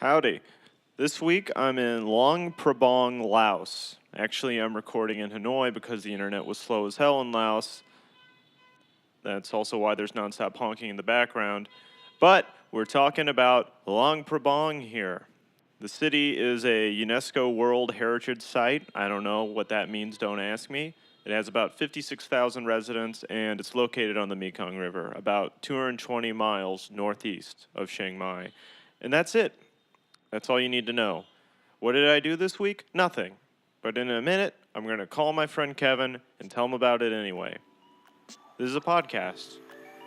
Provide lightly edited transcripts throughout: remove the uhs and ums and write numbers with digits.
Howdy. This week I'm in Luang, Prabang, Laos. Actually, I'm recording in Hanoi because the internet was slow as hell in Laos. That's also why there's nonstop honking in the background. But we're talking about Luang Prabang here. The city is a UNESCO World Heritage Site. I don't know what that means, don't ask me. It has about 56,000 residents, and it's located on the Mekong River, about 220 miles northeast of Chiang Mai. And that's it. That's all you need to know. What did I do this week? Nothing. But in a minute, I'm going to call my friend Kevin and tell him about it anyway. This is a podcast.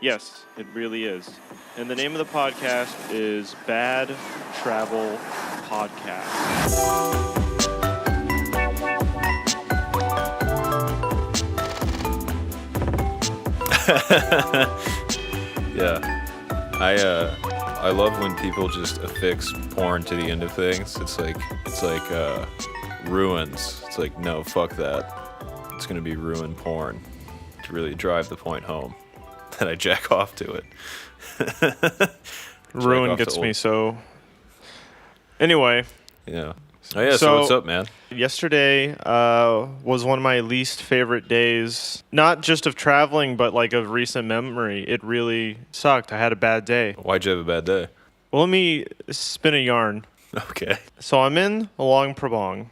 Yes, it really is. And the name of the podcast is Bad Travel Podcast. Yeah. I love when people just affix porn to the end of things. It's like ruins. It's like, no, fuck that. It's gonna be ruin porn to really drive the point home. Then I jack off to it. Ruin gets me so. Anyway. Yeah. Oh yeah. So what's up, man? Yesterday was one of my least favorite days, not just of traveling, but like of recent memory. It really sucked. I had a bad day. Why'd you have a bad day? Well, let me spin a yarn. Okay. So I'm in Luang Prabang.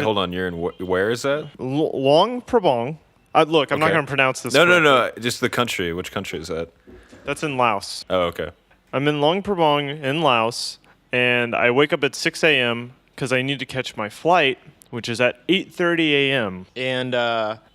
Hold on. You're in where is that? Luang Prabang. Look, I'm not going to pronounce this. No. Just the country. Which country is that? That's in Laos. Oh, okay. I'm in Luang Prabang in Laos, and I wake up at 6 a.m. because I need to catch my flight, which is at 8:30 a.m. And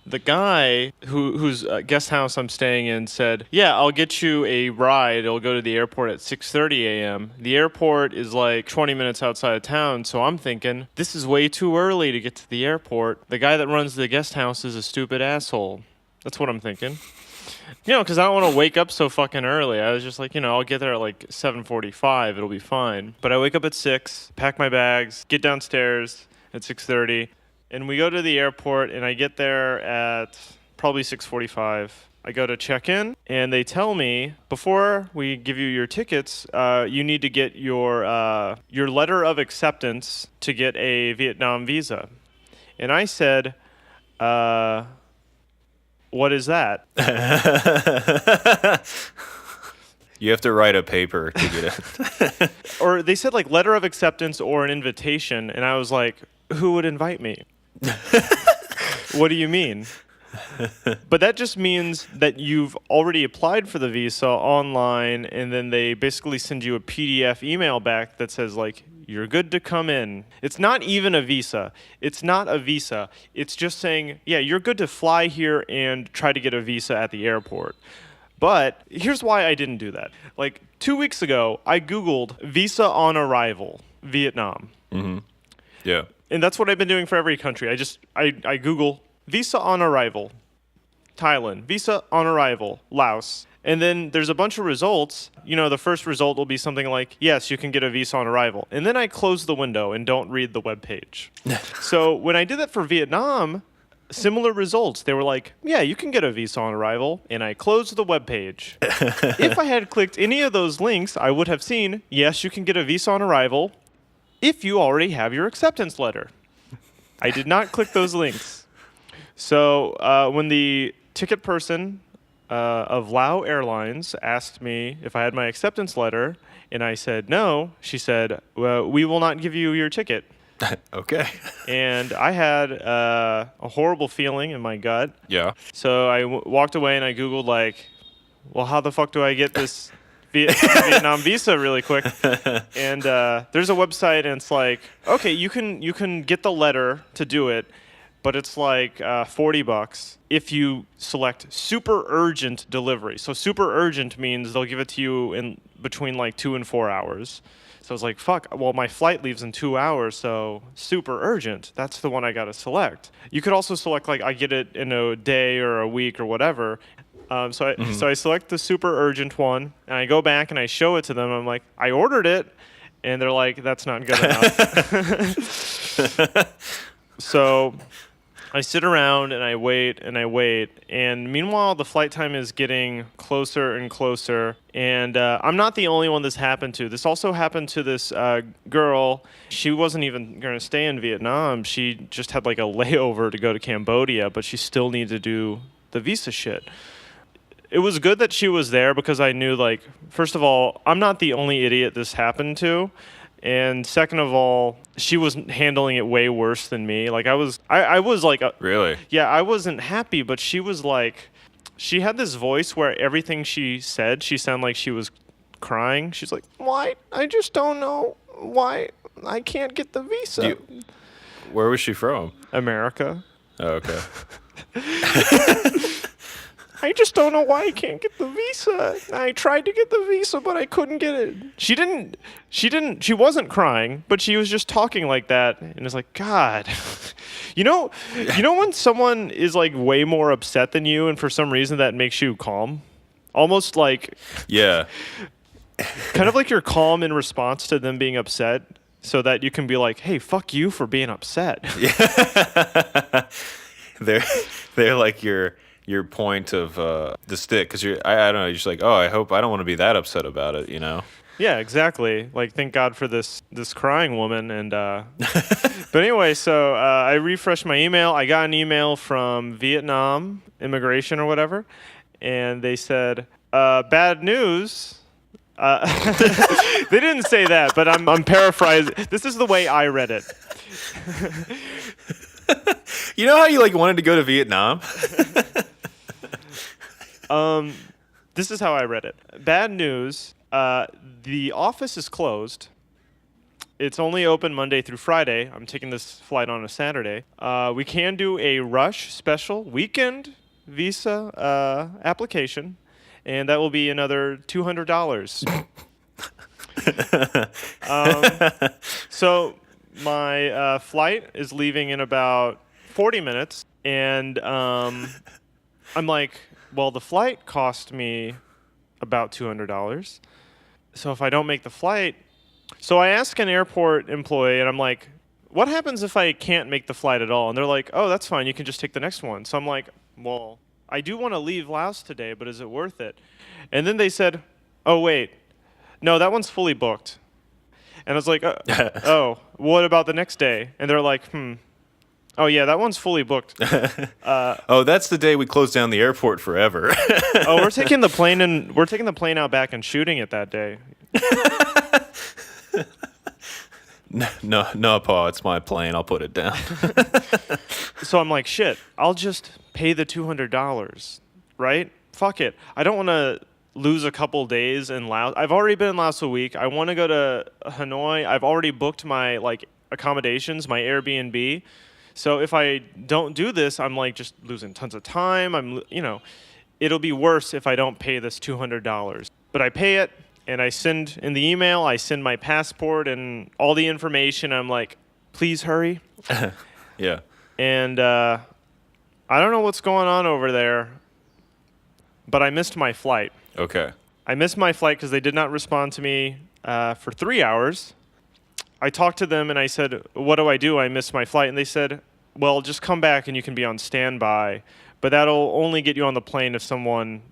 the guy whose guest house I'm staying in said, yeah, I'll get you a ride. It'll go to the airport at 6:30 a.m. The airport is like 20 minutes outside of town, so I'm thinking, this is way too early to get to the airport. The guy that runs the guest house is a stupid asshole. That's what I'm thinking. Because I don't want to wake up so fucking early. I was just like, I'll get there at like 7:45. It'll be fine. But I wake up at 6, pack my bags, get downstairs at 6:30, and we go to the airport, and I get there at probably 6:45. I go to check in, and they tell me, before we give you your tickets, you need to get your letter of acceptance to get a Vietnam visa. And I said, what is that? You have to write a paper to get it. Or they said like letter of acceptance or an invitation, and I was like, who would invite me? What do you mean? But that just means that you've already applied for the visa online, and then they basically send you a PDF email back that says like, you're good to come in. It's not even a visa. It's not a visa. It's just saying, yeah, you're good to fly here and try to get a visa at the airport. But here's why I didn't do that. Like 2 weeks ago, I Googled visa on arrival, Vietnam. Mm-hmm. Yeah. And that's what I've been doing for every country. I Google visa on arrival, Thailand, visa on arrival, Laos. And then there's a bunch of results. The first result will be something like, yes, you can get a visa on arrival. And then I close the window and don't read the web page. So when I did that for Vietnam, similar results. They were like, yeah, you can get a visa on arrival. And I closed the web page. If I had clicked any of those links, I would have seen, yes, you can get a visa on arrival if you already have your acceptance letter. I did not click those links. So when the ticket person of Lao Airlines asked me if I had my acceptance letter, and I said no, she said, well, we will not give you your ticket. Okay. And I had a horrible feeling in my gut. Yeah. So I walked away and I Googled like, well, how the fuck do I get this Vietnam visa really quick? And there's a website, and it's like, okay, you can get the letter to do it, but it's like $40 if you select super urgent delivery. So super urgent means they'll give it to you in between like 2 and 4 hours. So I was like, fuck, well, my flight leaves in 2 hours, so super urgent. That's the one I got to select. You could also select like I get it in a day or a week or whatever. So I select the super urgent one, and I go back and I show it to them. I'm like, I ordered it, and they're like, that's not good enough. So I sit around and I wait and I wait. And meanwhile, the flight time is getting closer and closer. And I'm not the only one this happened to. This also happened to this girl. She wasn't even going to stay in Vietnam. She just had like a layover to go to Cambodia, but she still needed to do the visa shit. It was good that she was there because I knew, like, first of all, I'm not the only idiot this happened to. And second of all, she was handling it way worse than me. Like, I was like, Really? yeah, I wasn't happy, but she was like, she had this voice where everything she said, she sounded like she was crying. She's like, why? I just don't know why I can't get the visa. Where was she from? America. Oh, okay. I just don't know why I can't get the visa. I tried to get the visa, but I couldn't get it. She wasn't crying, but she was just talking like that. And it's like, God, you know when someone is like way more upset than you and for some reason that makes you calm? Almost like, Yeah. kind of like you're calm in response to them being upset so that you can be like, hey, fuck you for being upset. They're like your point of the stick, because I don't know, you're just like, oh, I hope I don't want to be that upset about it, you know? Yeah, exactly. Like, thank God for this crying woman. And but anyway, so I refreshed my email. I got an email from Vietnam immigration or whatever, and they said, bad news. They didn't say that, but I'm paraphrasing. This is the way I read it. You know how you like wanted to go to Vietnam? This is how I read it. Bad news. The office is closed. It's only open Monday through Friday. I'm taking this flight on a Saturday. We can do a rush special weekend visa application, and that will be another $200. So my flight is leaving in about 40 minutes, and I'm like, well, the flight cost me about $200. So if I don't make the flight, so I ask an airport employee, and I'm like, what happens if I can't make the flight at all? And they're like, oh, that's fine. You can just take the next one. So I'm like, well, I do want to leave Laos today, but is it worth it? And then they said, oh, wait, no, that one's fully booked. And I was like, oh, what about the next day? And they're like, oh, yeah, that one's fully booked. Oh, that's the day we closed down the airport forever. Oh, we're taking the plane out back and shooting it that day. No, Paul, it's my plane. I'll put it down. So I'm like, shit, I'll just pay the $200, right? Fuck it. I don't want to lose a couple days in Laos. I've already been in Laos a week. I want to go to Hanoi. I've already booked my accommodations, my Airbnb. So if I don't do this, I'm like just losing tons of time. It'll be worse if I don't pay this $200. But I pay it, and I send in the email, I send my passport and all the information. I'm like, please hurry. Yeah. And I don't know what's going on over there, but I missed my flight. Okay. I missed my flight because they did not respond to me for 3 hours. I talked to them and I said, what do I do? I missed my flight. And they said, well, just come back and you can be on standby. But that'll only get you on the plane if someone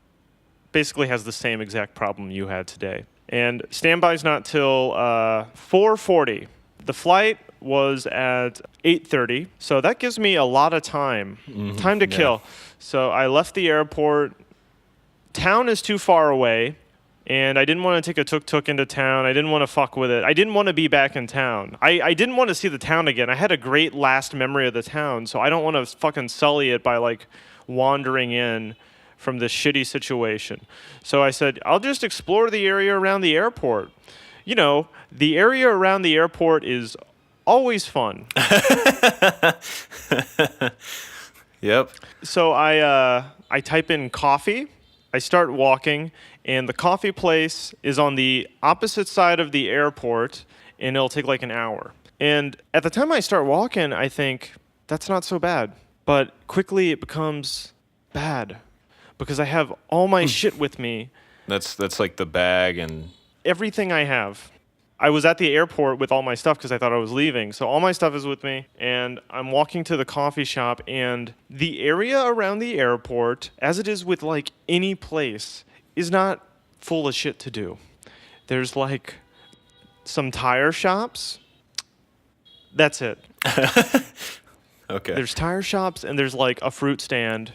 basically has the same exact problem you had today. And standby's not till 4:40. The flight was at 8:30. So that gives me a lot of time to kill. So I left the airport. Town is too far away. And I didn't want to take a tuk-tuk into town. I didn't want to fuck with it. I didn't want to be back in town. I didn't want to see the town again. I had a great last memory of the town, so I don't want to fucking sully it by, like, wandering in from this shitty situation. So I said, I'll just explore the area around the airport. You know, the area around the airport is always fun. Yep. So I type in coffee. I start walking, and the coffee place is on the opposite side of the airport, and it'll take like an hour. And at the time I start walking, I think, that's not so bad. But quickly it becomes bad because I have all my shit with me. That's like the bag and... Everything I have. I was at the airport with all my stuff because I thought I was leaving. So all my stuff is with me, and I'm walking to the coffee shop, and the area around the airport, as it is with like any place, is not full of shit to do. There's like some tire shops. That's it. Okay. There's tire shops, and there's like a fruit stand.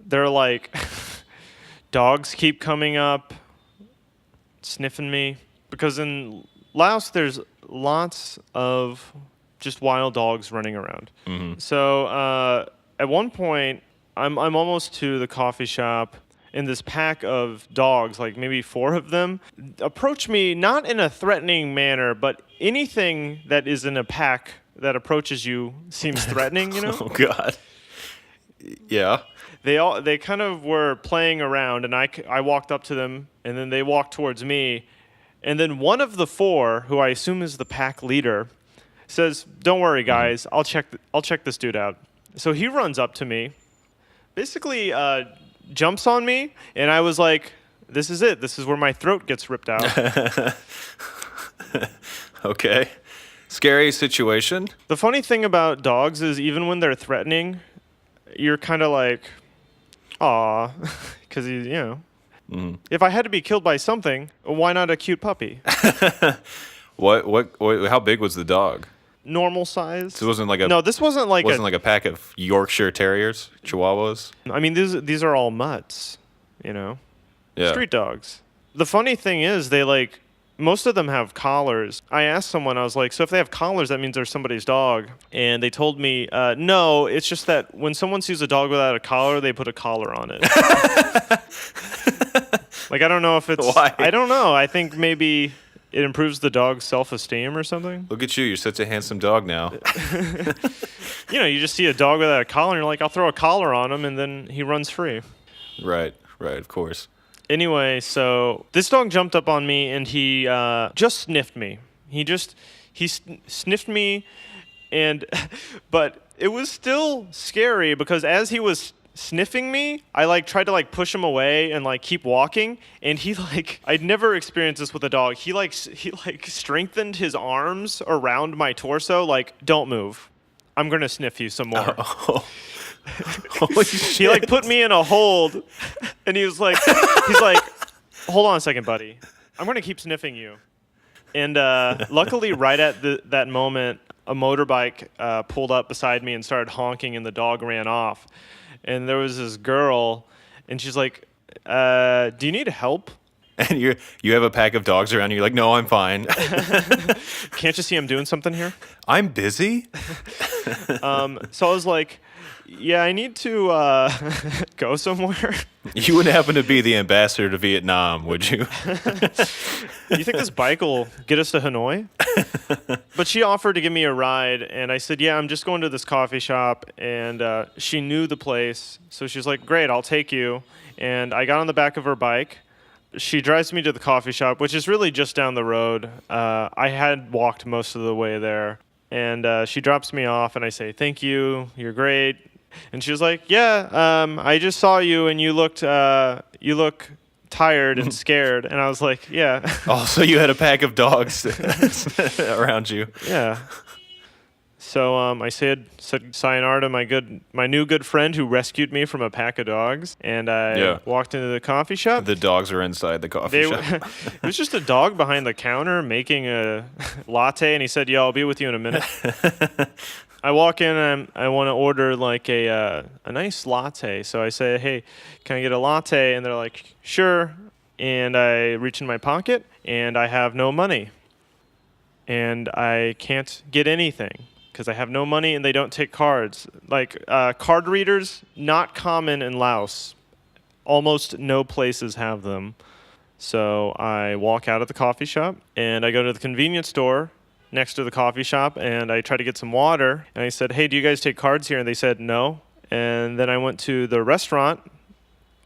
They're like, dogs keep coming up, sniffing me. Because in Laos, there's lots of just wild dogs running around. Mm-hmm. So at one point, I'm almost to the coffee shop, and this pack of dogs, like maybe 4 of them, approach me not in a threatening manner, but anything that is in a pack that approaches you seems threatening, you know? Oh, God. Yeah. They kind of were playing around, and I walked up to them, and then they walked towards me. And then one of the 4, who I assume is the pack leader, says, "Don't worry, guys. I'll check this dude out." So he runs up to me, basically jumps on me, and I was like, "This is it. This is where my throat gets ripped out." Okay. Scary situation. The funny thing about dogs is even when they're threatening, you're kind of like, "Aw," because you know. Mm-hmm. If I had to be killed by something, why not a cute puppy? What? How big was the dog? Normal size. So it wasn't like a No, this wasn't like like a pack of Yorkshire Terriers, Chihuahuas. I mean, these are all mutts, you know, Yeah. street dogs. The funny thing is, most of them have collars. I asked someone, I was like, so if they have collars, that means they're somebody's dog. And they told me, no, it's just that when someone sees a dog without a collar, they put a collar on it. Like, I don't know if it's... Why? I don't know. I think maybe it improves the dog's self-esteem or something. Look at you. You're such a handsome dog now. You know, you just see a dog without a collar, and you're like, I'll throw a collar on him, and then he runs free. Right, of course. Anyway, so this dog jumped up on me, and he just sniffed me. He sniffed me, and but it was still scary because as he was sniffing me, I tried to push him away and keep walking, and he I'd never experienced this with a dog. He strengthened his arms around my torso, don't move. I'm gonna sniff you some more. Oh. Holy shit. He put me in a hold, and he's like, hold on a second, buddy. I'm gonna keep sniffing you. And luckily, right at that moment, a motorbike pulled up beside me and started honking, and the dog ran off. And there was this girl, and she's like, do you need help? And you have a pack of dogs around you. You're like, no, I'm fine. Can't you see I'm doing something here? I'm busy. So I was like, yeah, I need to go somewhere. You wouldn't happen to be the ambassador to Vietnam, would you? You think this bike will get us to Hanoi? But she offered to give me a ride, and I said, yeah, I'm just going to this coffee shop, and she knew the place. So she's like, great, I'll take you. And I got on the back of her bike. She drives me to the coffee shop, which is really just down the road. I had walked most of the way there. And she drops me off, and I say, thank you, you're great. And she was like, yeah, I just saw you, and you look tired and scared. And I was like, yeah. Oh, so you had a pack of dogs around you. Yeah. So I said sayonara to my new good friend who rescued me from a pack of dogs, and I walked into the coffee shop. The dogs are inside the coffee shop. It was just a dog behind the counter making a latte, and he said, "Yeah, I'll be with you in a minute." I walk in and I want to order a nice latte, so I say, "Hey, can I get a latte?" And they're like, "Sure." And I reach in my pocket, and I have no money, and I can't get anything. Because I have no money and they don't take cards. Card readers, not common in Laos. Almost no places have them. So I walk out of the coffee shop and I go to the convenience store next to the coffee shop and I try to get some water. And I said, hey, do you guys take cards here? And they said no. And then I went to the restaurant,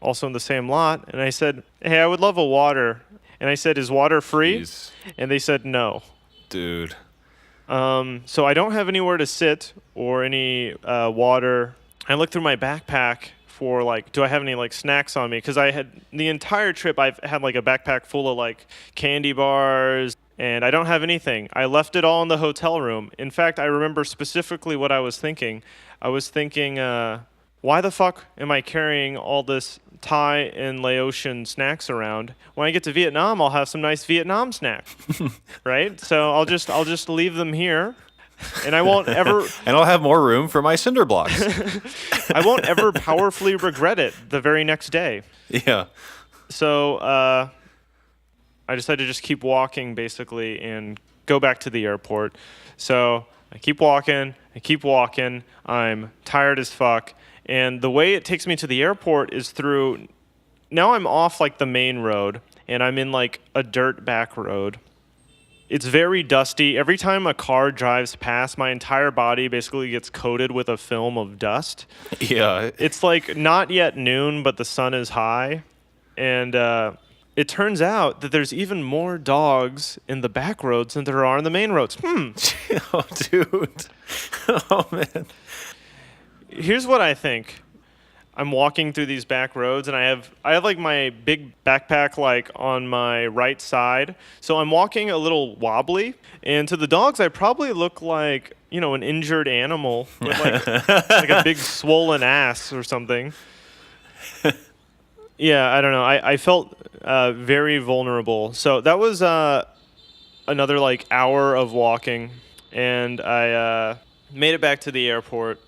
also in the same lot, and I said, hey, I would love a water. And I said, is water free? Jeez. And they said no. Dude. So I don't have anywhere to sit or any water. I looked through my backpack for do I have any snacks on me? Because I had the entire trip I've had a backpack full of candy bars and I don't have anything. I left it all in the hotel room. In fact, I remember specifically what I was thinking. I was thinking, why the fuck am I carrying all this Thai and Laotian snacks around? When I get to Vietnam, I'll have some nice Vietnam snacks, right? So I'll just leave them here, and I won't ever. And I'll have more room for my cinder blocks. I won't ever powerfully regret it the very next day. Yeah. So I decided to just keep walking, basically, and go back to the airport. So I keep walking. I'm tired as fuck. And the way it takes me to the airport is through, now I'm off like the main road, and I'm in like a dirt back road. It's very dusty. Every time a car drives past, my entire body basically gets coated with a film of dust. Yeah. It's like not yet noon, but the sun is high. And it turns out that there's even more dogs in the back roads than there are on the main roads. Oh, dude. Oh, man. Here's what I think. I'm walking through these back roads, and I have like my big backpack like on my right side. So I'm walking a little wobbly, and to the dogs, I probably look like, you know, an injured animal with like a big swollen ass or something. Yeah, I don't know. I felt very vulnerable. So that was another like hour of walking, and I made it back to the airport.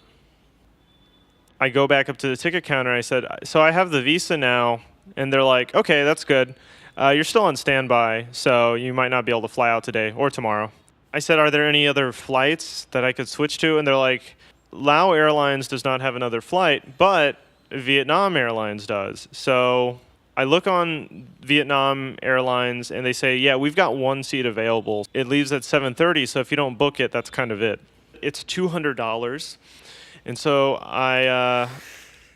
I go back up to the ticket counter. I said, so I have the visa now. And they're like, okay, that's good. You're still on standby, so you might not be able to fly out today or tomorrow. I said, are there any other flights that I could switch to? And they're like, Lao Airlines does not have another flight, but Vietnam Airlines does. So I look on Vietnam Airlines, and they say, yeah, we've got one seat available. It leaves at 7:30, so if you don't book it, that's kind of it. It's $200. And so I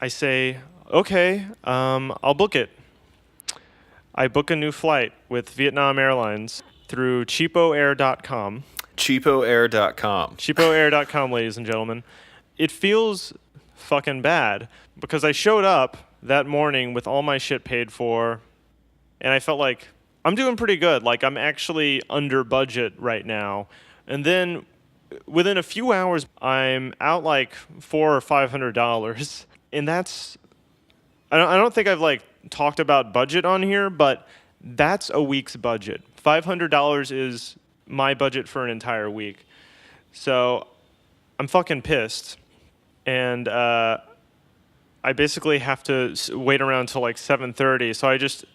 say, okay, I'll book it. I book a new flight with Vietnam Airlines through cheapoair.com. Cheapoair.com. Cheapoair.com, ladies and gentlemen. It feels fucking bad because I showed up that morning with all my shit paid for, and I felt like I'm doing pretty good. Like, I'm actually under budget right now. And then within a few hours, I'm out like $400 or $500, and that's I don't think I've like talked about budget on here, but that's a week's budget. $500 is my budget for an entire week, so I'm fucking pissed, and I basically have to wait around until like 7:30. So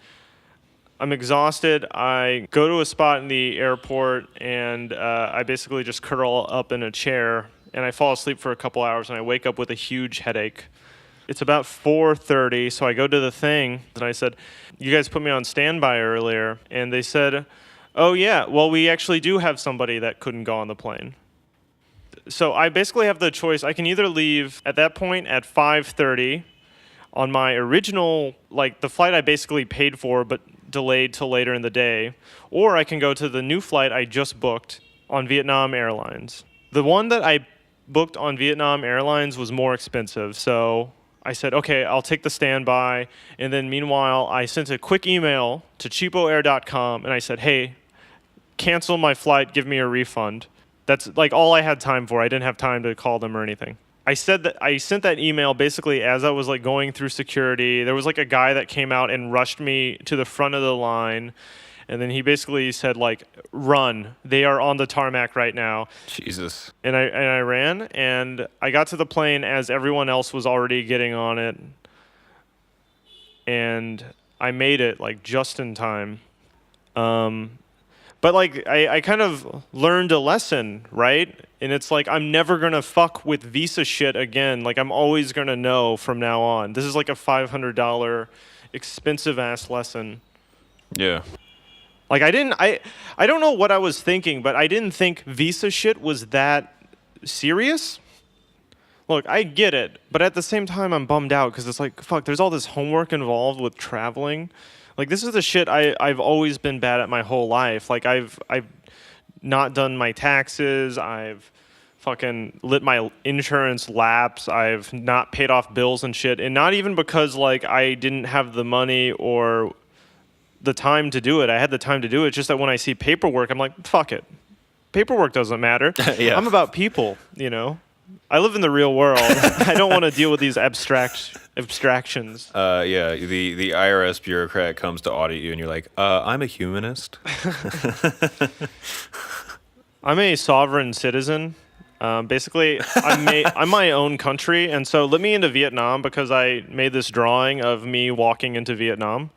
I'm exhausted. I go to a spot in the airport, and I basically just curl up in a chair, and I fall asleep for a couple hours, and I wake up with a huge headache. It's about 4:30, so I go to the thing, and I said, you guys put me on standby earlier, and they said, oh yeah, well, we actually do have somebody that couldn't go on the plane. So I basically have the choice. I can either leave at that point at 5:30 on my original, like the flight I basically paid for, but delayed till later in the day, or I can go to the new flight I just booked on Vietnam Airlines. The one that I booked on Vietnam Airlines was more expensive, so I said, okay, I'll take the standby, and then meanwhile, I sent a quick email to cheapoair.com, and I said, hey, cancel my flight, give me a refund. That's like all I had time for. I didn't have time to call them or anything. I sent that email basically as I was like going through security. There was like a guy that came out and rushed me to the front of the line, and then he basically said like, "Run! They are on the tarmac right now." Jesus. And I ran, and I got to the plane as everyone else was already getting on it, and I made it like just in time. But like I kind of learned a lesson, right? And it's like I'm never gonna fuck with visa shit again. Like I'm always gonna know from now on. This is like a $500 expensive ass lesson. Yeah. Like I don't know what I was thinking, but I didn't think visa shit was that serious. Look, I get it, but at the same time I'm bummed out because it's like, fuck, there's all this homework involved with traveling. Like this is the shit I've always been bad at my whole life. Like I've not done my taxes. I've fucking let my insurance lapse. I've not paid off bills and shit. And not even because like I didn't have the money or the time to do it. I had the time to do it. It's just that when I see paperwork, I'm like, fuck it. Paperwork doesn't matter. Yeah. I'm about people, you know. I live in the real world. I don't want to deal with these abstractions. Yeah, the IRS bureaucrat comes to audit you, and you're like, I'm a humanist. I'm a sovereign citizen. Basically, I'm my own country, and so let me into Vietnam because I made this drawing of me walking into Vietnam.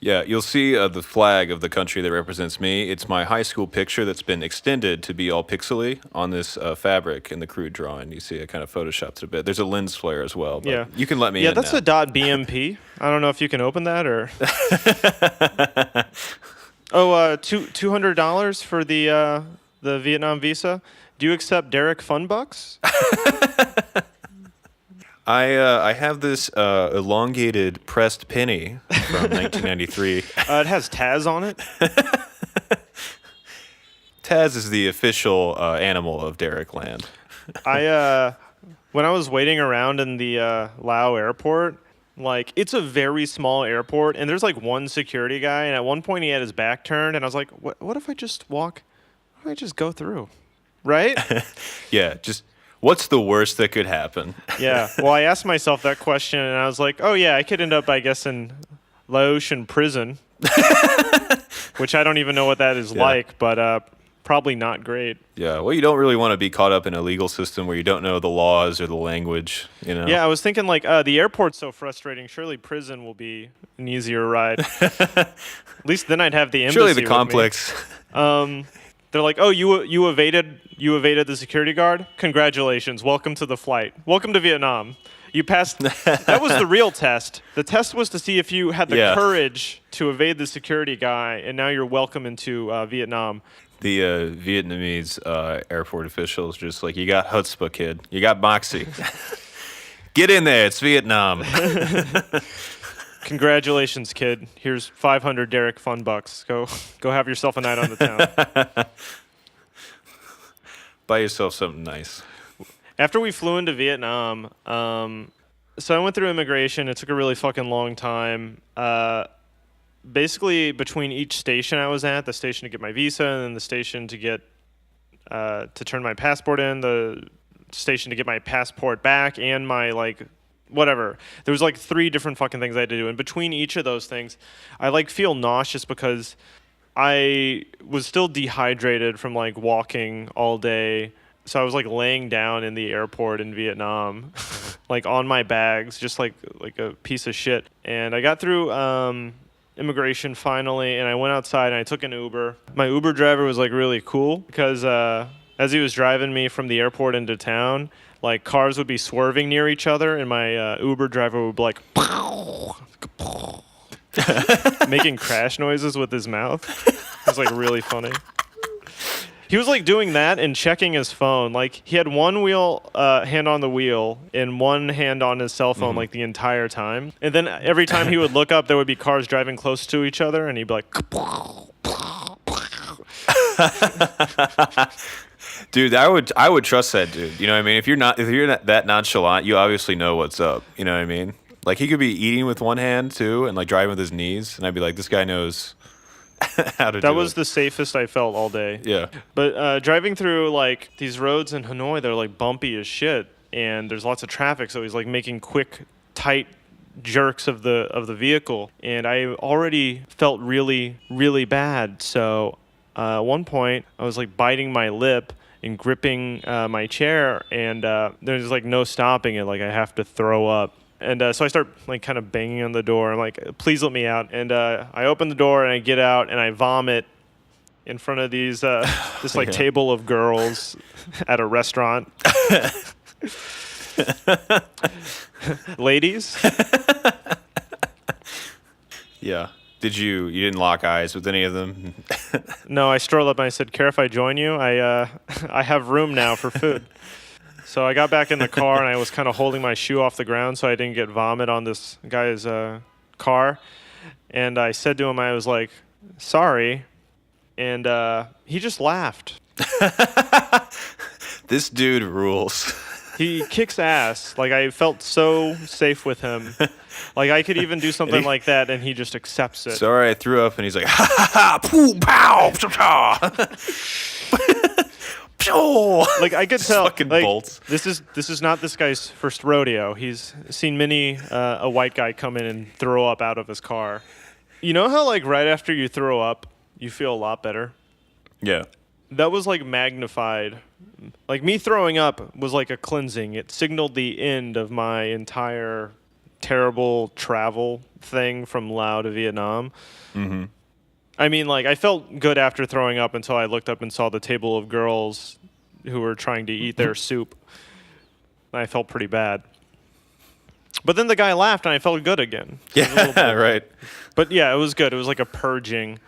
Yeah, you'll see the flag of the country that represents me. It's my high school picture that's been extended to be all pixely on this fabric in the crude drawing. You see, I kind of photoshopped it a bit. There's a lens flare as well. But Yeah, you can let me Yeah, in that's now. a .bmp. I don't know if you can open that or. Oh, $200 for the Vietnam visa. Do you accept Derek Funbucks? I have this elongated pressed penny from 1993. It has Taz on it. Taz is the official animal of Derek Land. When I was waiting around in the Laos airport, like it's a very small airport, and there's like one security guy, and at one point he had his back turned, and I was like, what if I just walk? What if I just go through? Right? Yeah, just what's the worst that could happen? Yeah. Well, I asked myself that question, and I was like, oh yeah, I could end up, I guess, in Laotian prison, which I don't even know what that is like, but probably not great. Yeah, well, you don't really want to be caught up in a legal system where you don't know the laws or the language, you know? Yeah, I was thinking like the airport's so frustrating. Surely prison will be an easier ride. At least then I'd have the embassy. Surely the with complex. Me. They're like, oh, you evaded the security guard. Congratulations, welcome to the flight. Welcome to Vietnam. You passed. That was the real test. The test was to see if you had the courage to evade the security guy, and now you're welcome into Vietnam. The Vietnamese airport officials just like, you got chutzpah, kid. You got moxie. Get in there. It's Vietnam. Congratulations, kid. Here's 500 Derek Funbucks. Go have yourself a night on the town. Buy yourself something nice. After we flew into Vietnam, so I went through immigration. It took a really fucking long time. Basically, between each station I was at, the station to get my visa, and then the station to get to turn my passport in, the station to get my passport back, and my whatever. There was like 3 different fucking things I had to do. And between each of those things, I feel nauseous because I was still dehydrated from walking all day. So I was laying down in the airport in Vietnam, on my bags, just like a piece of shit. And I got through immigration finally, and I went outside and I took an Uber. My Uber driver was really cool because as he was driving me from the airport into town, cars would be swerving near each other, and my Uber driver would be making crash noises with his mouth. It was really funny. He was doing that and checking his phone. He had one hand on the wheel and one hand on his cell phone the entire time. And then every time he would look up, there would be cars driving close to each other, and he'd be like. Dude, I would trust that dude. You know what I mean? If you're not that nonchalant, you obviously know what's up. You know what I mean? He could be eating with one hand too, and driving with his knees, and I'd be like, this guy knows how to do it. That was the safest I felt all day. Yeah. But driving through these roads in Hanoi, they're bumpy as shit, and there's lots of traffic. So he's making quick, tight jerks of the vehicle, and I already felt really, really bad. So at one point, I was biting my lip and gripping my chair, and there's no stopping it. I have to throw up. And so I start kind of banging on the door. I'm like, please let me out. And I open the door and I get out and I vomit in front of this table of girls at a restaurant. Ladies. Yeah. You didn't lock eyes with any of them? No, I strolled up and I said, care if I join you? I have room now for food. So I got back in the car and I was kind of holding my shoe off the ground so I didn't get vomit on this guy's car. And I said to him, I was like, sorry. And he just laughed. This dude rules. He kicks ass. Like, I felt so safe with him. Like, I could even do something like that, and he just accepts it. Sorry, I threw up, and he's like, ha ha ha, poo, pow, cha. Like, I could tell. Fucking Like, bolts. this is not this guy's first rodeo. He's seen many a white guy come in and throw up out of his car. You know how, like, right after you throw up, you feel a lot better? Yeah. That was, like, magnified. Like, me throwing up was like a cleansing. It signaled the end of my entire terrible travel thing from Laos to Vietnam. Mm-hmm. I mean, like, I felt good after throwing up until I looked up and saw the table of girls who were trying to eat their soup. I felt pretty bad. But then the guy laughed and I felt good again. Yeah, right. But yeah, it was good. It was like a purging.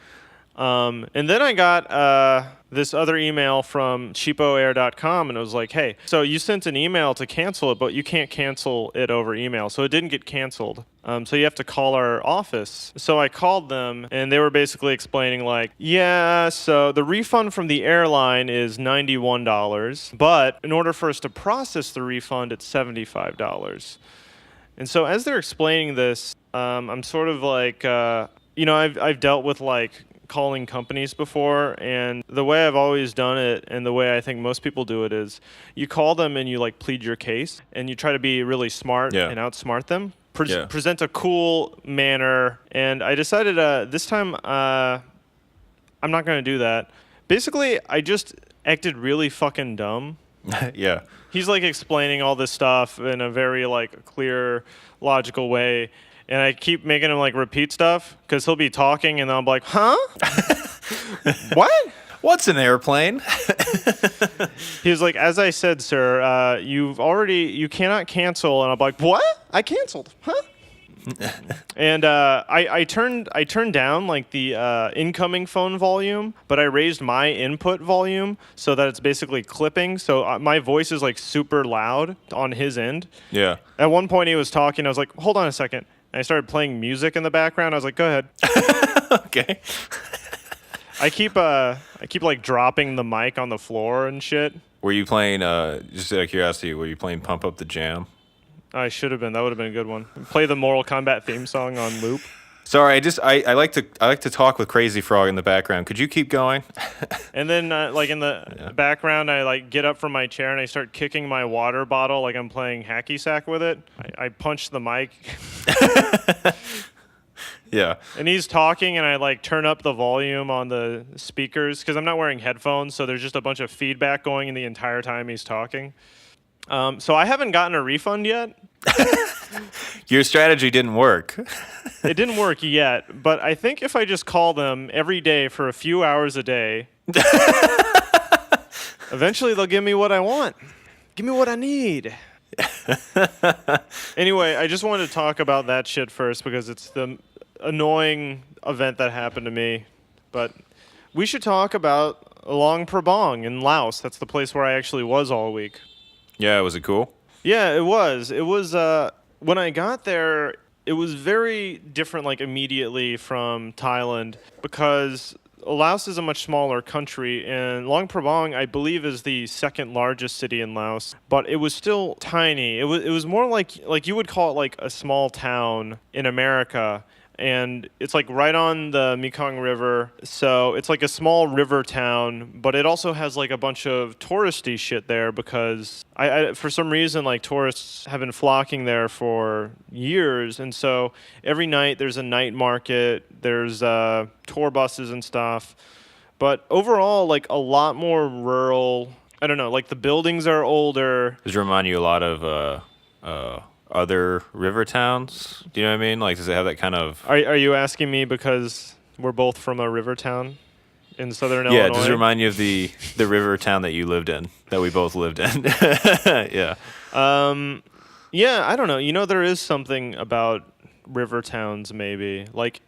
And then I got this other email from cheapoair.com, and it was like, hey, so you sent an email to cancel it, but you can't cancel it over email. So it didn't get canceled. So you have to call our office. So I called them, and they were basically explaining, like, yeah, so the refund from the airline is $91, but in order for us to process the refund, it's $75. And so as they're explaining this, I'm sort of like, I've dealt with, like, calling companies before, and the way I've always done it and the way I think most people do it is you call them and you, like, plead your case and you try to be really smart and outsmart them, present a cool manner. And I decided this time I'm not going to do that. Basically, I just acted really fucking dumb. Yeah. He's, like, explaining all this stuff in a very, like, clear, logical way. And I keep making him, like, repeat stuff because he'll be talking and I'm like, huh? What? What's an airplane? He was like, as I said, sir, you cannot cancel. And I'm like, what? I canceled. Huh? And I turned down, like, the incoming phone volume, but I raised my input volume so that it's basically clipping. So my voice is, like, super loud on his end. Yeah. At one point he was talking. I was like, hold on a second. And I started playing music in the background. I was like, go ahead. Okay. I keep like dropping the mic on the floor and shit. Were you playing, just out of curiosity, were you playing Pump Up the Jam? I should have been. That would have been a good one. Play the Mortal Kombat theme song on loop. Sorry, I like to talk with Crazy Frog in the background. Could you keep going? And then like in the background, I, like, get up from my chair and I start kicking my water bottle like I'm playing hacky sack with it. I punch the mic. Yeah. And he's talking and I, like, turn up the volume on the speakers because I'm not wearing headphones, so there's just a bunch of feedback going in the entire time he's talking. So I haven't gotten a refund yet. Your strategy didn't work. It didn't work yet, but I think if I just call them every day for a few hours a day, eventually they'll give me what I want. Give me what I need. Anyway, I just wanted to talk about that shit first because it's the annoying event that happened to me. But we should talk about Luang Prabang in Laos. That's the place where I actually was all week. Yeah, was it cool? Yeah, it was. It was, when I got there, it was very different, like, immediately from Thailand because Laos is a much smaller country, and Luang Prabang, I believe, is the second largest city in Laos, but it was still tiny. It was more like you would call it, like, a small town in America. And it's, like, right on the Mekong River, so it's like a small river town, but it also has, like, a bunch of touristy shit there because I for some reason, like, tourists have been flocking there for years, and so every night there's a night market, there's tour buses and stuff, but overall, like, a lot more rural. I don't know, like, the buildings are older. Does it remind you a lot of other river towns? Do you know what I mean? Like, does it have that kind of... Are you asking me because we're both from a river town in southern Illinois? Yeah, does it remind you of the river town that you lived in, that we both lived in? Yeah. Yeah, I don't know. You know, there is something about river towns, maybe. Like,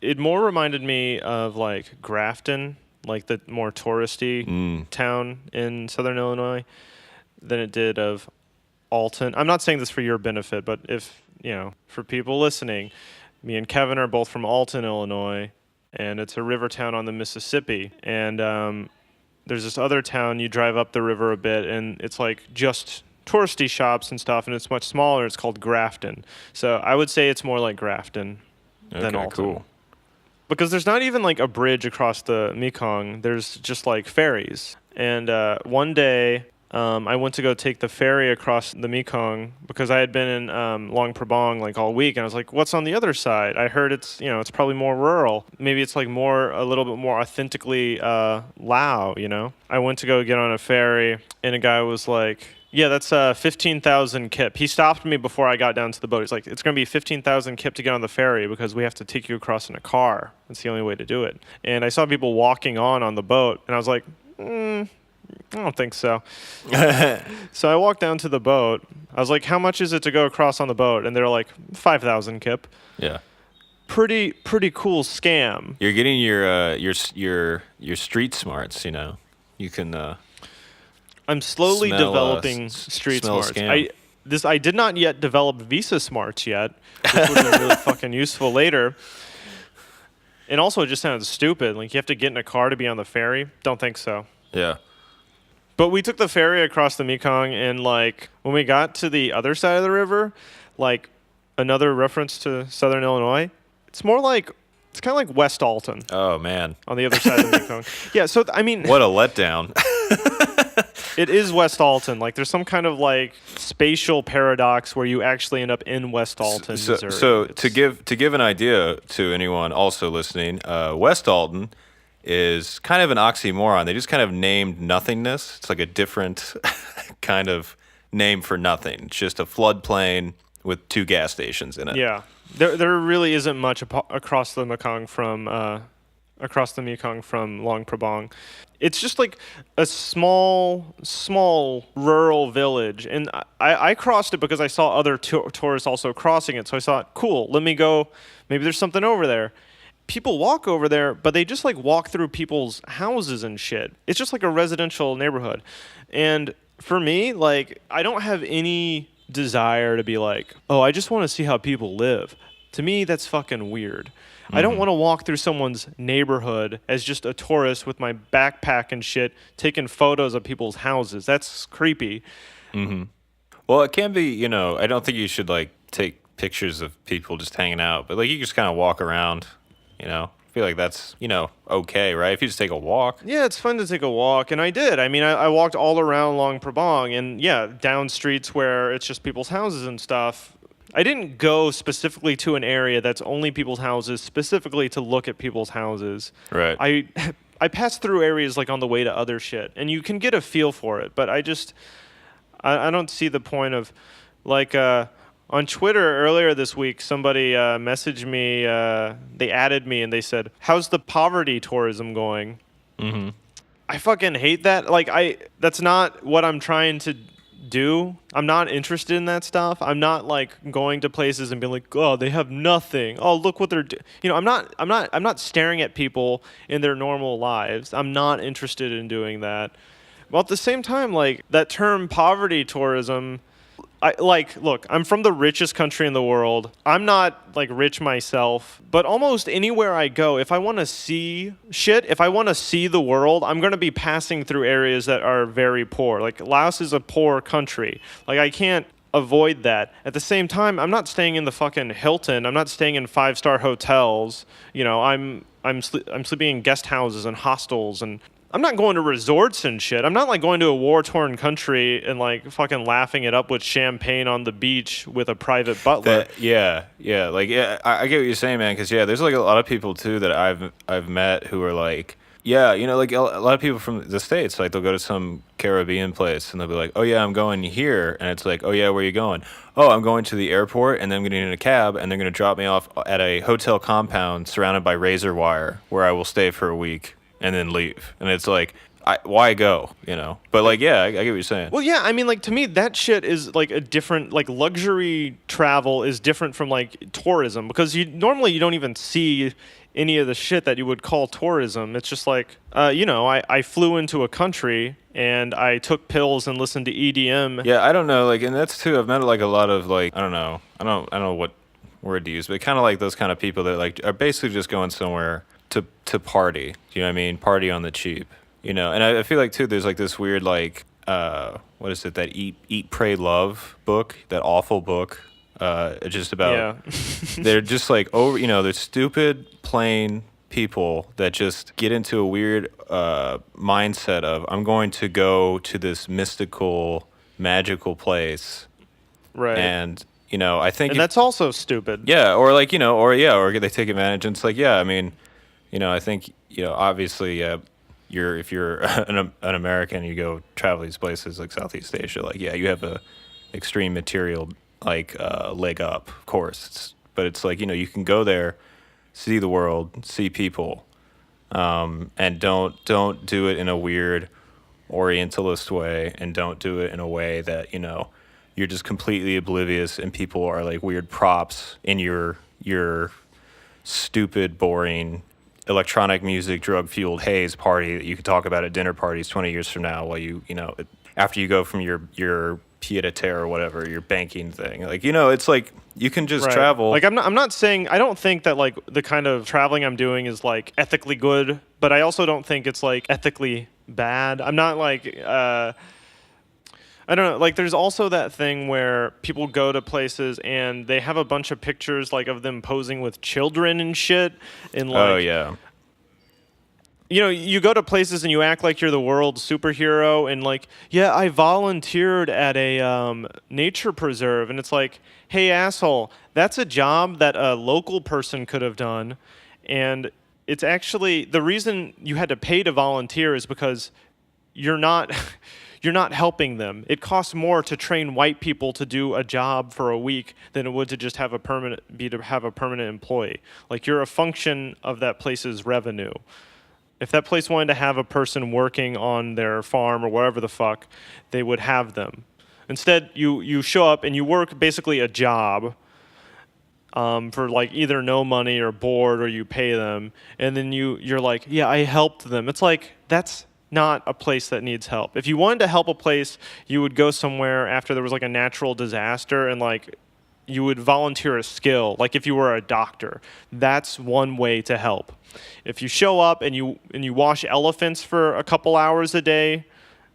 it more reminded me of, like, Grafton, like the more touristy town in southern Illinois, than it did of Alton. I'm not saying this for your benefit, but if, for people listening, me and Kevin are both from Alton, Illinois, and it's a river town on the Mississippi. And there's this other town, you drive up the river a bit, and it's, like, just touristy shops and stuff, and it's much smaller. It's called Grafton. So I would say it's more like Grafton than Okay, Alton. cool. Because there's not even like a bridge across the Mekong. There's just like ferries. And one day I went to go take the ferry across the Mekong because I had been in Luang Prabang like all week, and I was like, "What's on the other side?" I heard it's probably more rural. Maybe it's like a little bit more authentically Lao. I went to go get on a ferry, and a guy was like, "Yeah, that's 15,000 kip." He stopped me before I got down to the boat. He's like, "It's going to be 15,000 kip to get on the ferry because we have to take you across in a car. That's the only way to do it." And I saw people walking on the boat, and I was like, I don't think so. So I walked down to the boat. I was like, "How much is it to go across on the boat?" And they're like, 5,000 kip. Yeah. Pretty cool scam. You're getting your street smarts, You can I'm slowly smell, developing street smell smarts. scam. I did not yet develop Visa smarts yet, which would have been really fucking useful later. And also, it just sounds stupid. Like, you have to get in a car to be on the ferry. Don't think so. Yeah. But we took the ferry across the Mekong, and like when we got to the other side of the river, like another reference to Southern Illinois, it's kind of like West Alton Oh man. on the other side of the Mekong. Yeah, so I mean, What a letdown. it is West Alton. Like there's some kind of like spatial paradox where you actually end up in West Alton, Missouri. So to give an idea to anyone also listening, West Alton is kind of an oxymoron. They just kind of named nothingness. It's like a different kind of name for nothing. It's just a floodplain with 2 gas stations in it. Yeah, there really isn't much across the Mekong from Luang Prabang. It's just like a small rural village, and I crossed it because I saw other tourists also crossing it. So I thought, cool, let me go. Maybe there's something over there. People walk over there, but they just like walk through people's houses and shit. It's just like a residential neighborhood. And for me, like, I don't have any desire to be like, oh, I just want to see how people live. To me, that's fucking weird. I don't want to walk through someone's neighborhood as just a tourist with my backpack and shit, taking photos of people's houses. That's creepy. Well, it can be, I don't think you should like take pictures of people just hanging out, but like you just kind of walk around, I feel like that's, okay, right? If you just take a walk. Yeah, it's fun to take a walk, and I did. I mean, I walked all around Luang Prabang, and yeah, down streets where it's just people's houses and stuff. I didn't go specifically to an area that's only people's houses, specifically to look at people's houses. Right. I passed through areas like on the way to other shit, and you can get a feel for it, but I don't see the point of, like, on Twitter earlier this week, somebody messaged me, they added me, and they said, "How's the poverty tourism going?" Mm-hmm. I fucking hate that. Like, that's not what I'm trying to do. I'm not interested in that stuff. I'm not like going to places and being like, "Oh, they have nothing. Oh, look what they're doing." I'm not staring at people in their normal lives. I'm not interested in doing that. Well, at the same time, like, that term poverty tourism, look, I'm from the richest country in the world. I'm not like rich myself, but almost anywhere I go, if I want to see shit, if I want to see the world, I'm going to be passing through areas that are very poor. Like, Laos is a poor country. Like, I can't avoid that. At the same time, I'm not staying in the fucking Hilton. I'm not staying in 5-star hotels. I'm sleeping in guest houses and hostels, and I'm not going to resorts and shit. I'm not like going to a war-torn country and like fucking laughing it up with champagne on the beach with a private butler. I get what you're saying, man. Because there's like a lot of people too that I've met who are like, like a lot of people from the States, like they'll go to some Caribbean place and they'll be like, "Oh yeah, I'm going here," and it's like, "Oh yeah, where are you going?" "Oh, I'm going to the airport, and then I'm getting in a cab, and they're going to drop me off at a hotel compound surrounded by razor wire, where I will stay for a week and then leave." And it's like, why go? But like, I get what you're saying. Well, yeah, I mean, like, to me, that shit is like a different, like, luxury travel is different from like tourism, because you don't even see any of the shit that you would call tourism. It's just like, I flew into a country and I took pills and listened to EDM. Yeah, I don't know, like, and that's too. I've met like a lot of like, I don't know what word to use, but kind of like those kind of people that like are basically just going somewhere to party. You know what I mean? Party on the cheap. And I feel like too, there's like this weird like, what is it? That Eat, Pray, Love book, that awful book. Just about Yeah. they're just like they're stupid, plain people that just get into a weird mindset of I'm going to go to this mystical, magical place, Right. and I think And that's also stupid. yeah, or like or they take advantage, and it's like I mean, I think obviously if you're an American, you go travel these places like Southeast Asia, like you have a extreme material like leg up, of course. But it's like you can go there, see the world, see people, and don't do it in a weird Orientalist way, and don't do it in a way that you're just completely oblivious, and people are like weird props in your stupid, boring electronic music, drug fueled haze party that you could talk about at dinner parties 20 years from now, while after you go from your pied a terre or whatever, your banking thing. Like, it's like you can just Right. travel. Like I'm not saying, I don't think that like the kind of traveling I'm doing is like ethically good, but I also don't think it's like ethically bad. I'm not like I don't know, like there's also that thing where people go to places and they have a bunch of pictures like of them posing with children and shit, and like Oh, yeah. You go to places and you act like you're the world's superhero, and like, yeah, I volunteered at a nature preserve, and it's like, hey, asshole, that's a job that a local person could have done, and it's actually the reason you had to pay to volunteer is because you're not you're not helping them. It costs more to train white people to do a job for a week than it would to just have a permanent employee. Like, you're a function of that place's revenue. If that place wanted to have a person working on their farm or wherever the fuck, they would have them. Instead, you show up and you work basically a job for like either no money or bored, or you pay them, and then you're like, yeah, I helped them. It's like, that's not a place that needs help. If you wanted to help a place, you would go somewhere after there was like a natural disaster, and like you would volunteer a skill. Like if you were a doctor, that's one way to help. If you show up and you wash elephants for a couple hours a day,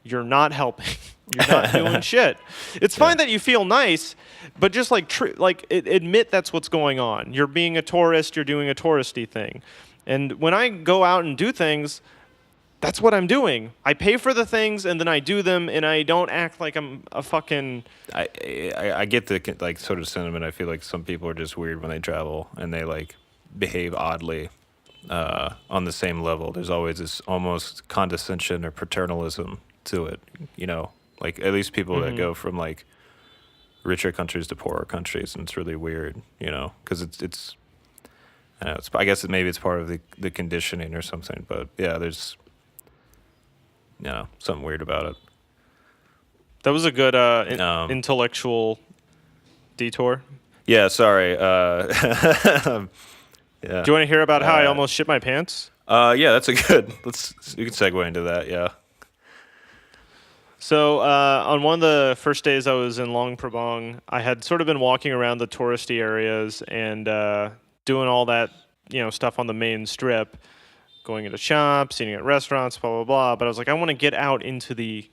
you're not helping. You're not doing shit. It's fine that you feel nice, but just like admit that's what's going on. You're being a tourist. You're doing a touristy thing. And when I go out and do things, that's what I'm doing. I pay for the things and then I do them, and I don't act like I'm a fucking. I get the like sort of sentiment. I feel like some people are just weird when they travel and they like behave oddly on the same level. There's always this almost condescension or paternalism to it. Like at least people that go from like richer countries to poorer countries, and it's really weird. Because it's. I don't know, I guess maybe it's part of the conditioning or something. But yeah, there's. Something weird about it. That was a good intellectual detour. Yeah, sorry. Yeah. Do you want to hear about how I almost shit my pants? Yeah, that's a good. You can segue into that. Yeah. So on one of the first days I was in Luang, Prabang, I had sort of been walking around the touristy areas and doing all that stuff on the main strip, going into shops, eating at restaurants, blah blah blah. But I was like, I want to get out into the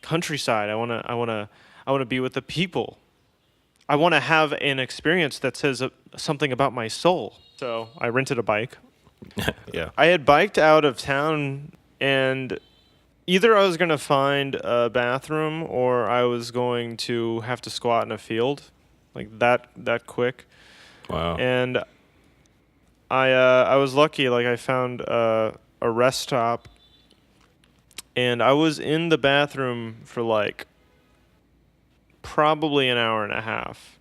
countryside. I want to be with the people. I want to have an experience that says something about my soul. So I rented a bike. Yeah. I had biked out of town, and either I was going to find a bathroom or I was going to have to squat in a field, like that quick. Wow. And I was lucky. Like I found a rest stop, and I was in the bathroom for like probably an hour and a half.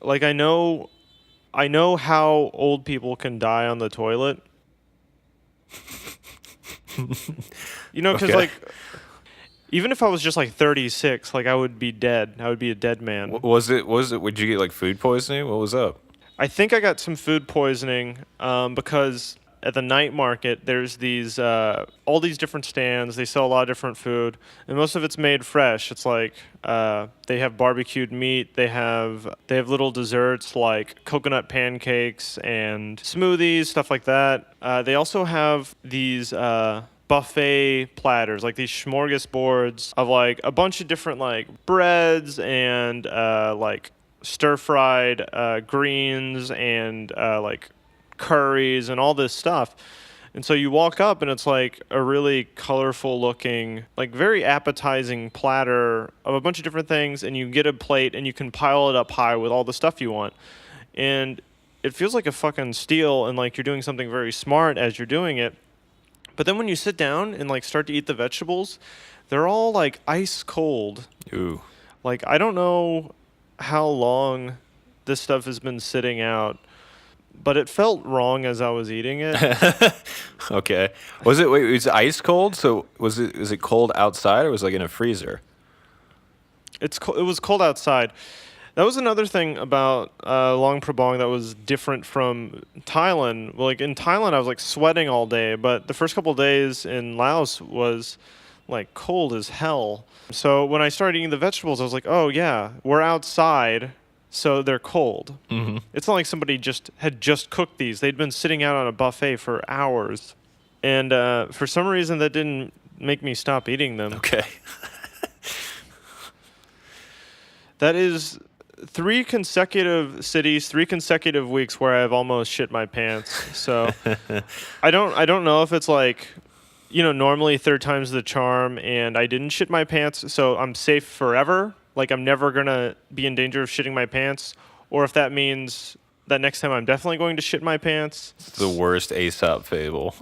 Like I know how old people can die on the toilet. Because Okay. like, even if I was just like 36, like I would be dead. I would be a dead man. Was it? Would you get like food poisoning? What was up? I think I got some food poisoning because at the night market there's these all these different stands. They sell a lot of different food, and most of it's made fresh. It's like they have barbecued meat. They have little desserts like coconut pancakes and smoothies, stuff like that. They also have these buffet platters, like these smorgasbords of like a bunch of different like breads and like stir-fried greens and like curries and all this stuff. And so you walk up and it's like a really colorful looking, like very appetizing platter of a bunch of different things, and you get a plate and you can pile it up high with all the stuff you want. And it feels like a fucking steal, and like you're doing something very smart as you're doing it. But then when you sit down and like start to eat the vegetables, they're all like ice cold. Ooh. Like I don't know how long this stuff has been sitting out, but it felt wrong as I was eating it. Okay. Was it ice cold? So was it cold outside or was it like in a freezer? It was cold outside. That was another thing about Luang Prabang that was different from Thailand. Well, like in Thailand, I was like sweating all day, but the first couple of days in Laos was like cold as hell. So when I started eating the vegetables, I was like, oh yeah, we're outside, so they're cold. Mm-hmm. It's not like somebody had just cooked these. They'd been sitting out on a buffet for hours. And for some reason, that didn't make me stop eating them. Okay. That is 3 consecutive cities, 3 consecutive weeks where I've almost shit my pants. So I don't know if it's like, normally third time's the charm and I didn't shit my pants, so I'm safe forever. Like I'm never going to be in danger of shitting my pants, or if that means that next time I'm definitely going to shit my pants. It's the worst Aesop fable.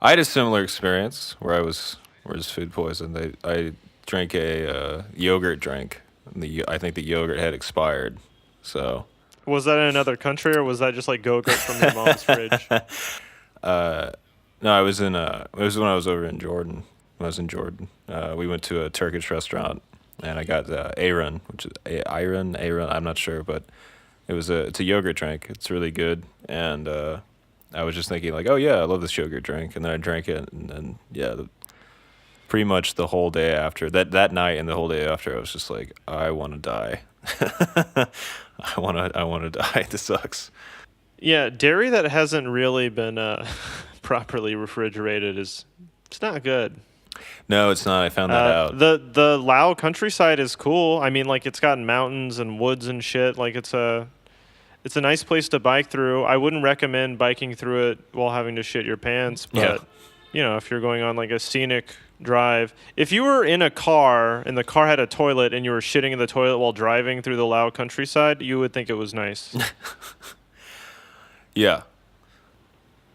I had a similar experience where I was food poisoned. I drank a yogurt drink. And I think the yogurt had expired. So was that in another country, or was that just like Go-Gurt from your mom's fridge? No, it was when I was over in Jordan. When I was in Jordan, we went to a Turkish restaurant, and I got ayran, which is ayran. I'm not sure, but it's a yogurt drink. It's really good, and I was just thinking like, oh yeah, I love this yogurt drink, and then I drank it, and then pretty much the whole day after that night and the whole day after, I was just like, I want to die. I want to die. This sucks. Yeah, dairy that hasn't really been properly refrigerated it's not good. No, it's not. I found that out. The Lao countryside is cool. I mean, like it's got mountains and woods and shit. Like it's a nice place to bike through. I wouldn't recommend biking through it while having to shit your pants, but if you're going on like a scenic drive, if you were in a car and the car had a toilet and you were shitting in the toilet while driving through the Lao countryside, you would think it was nice. Yeah.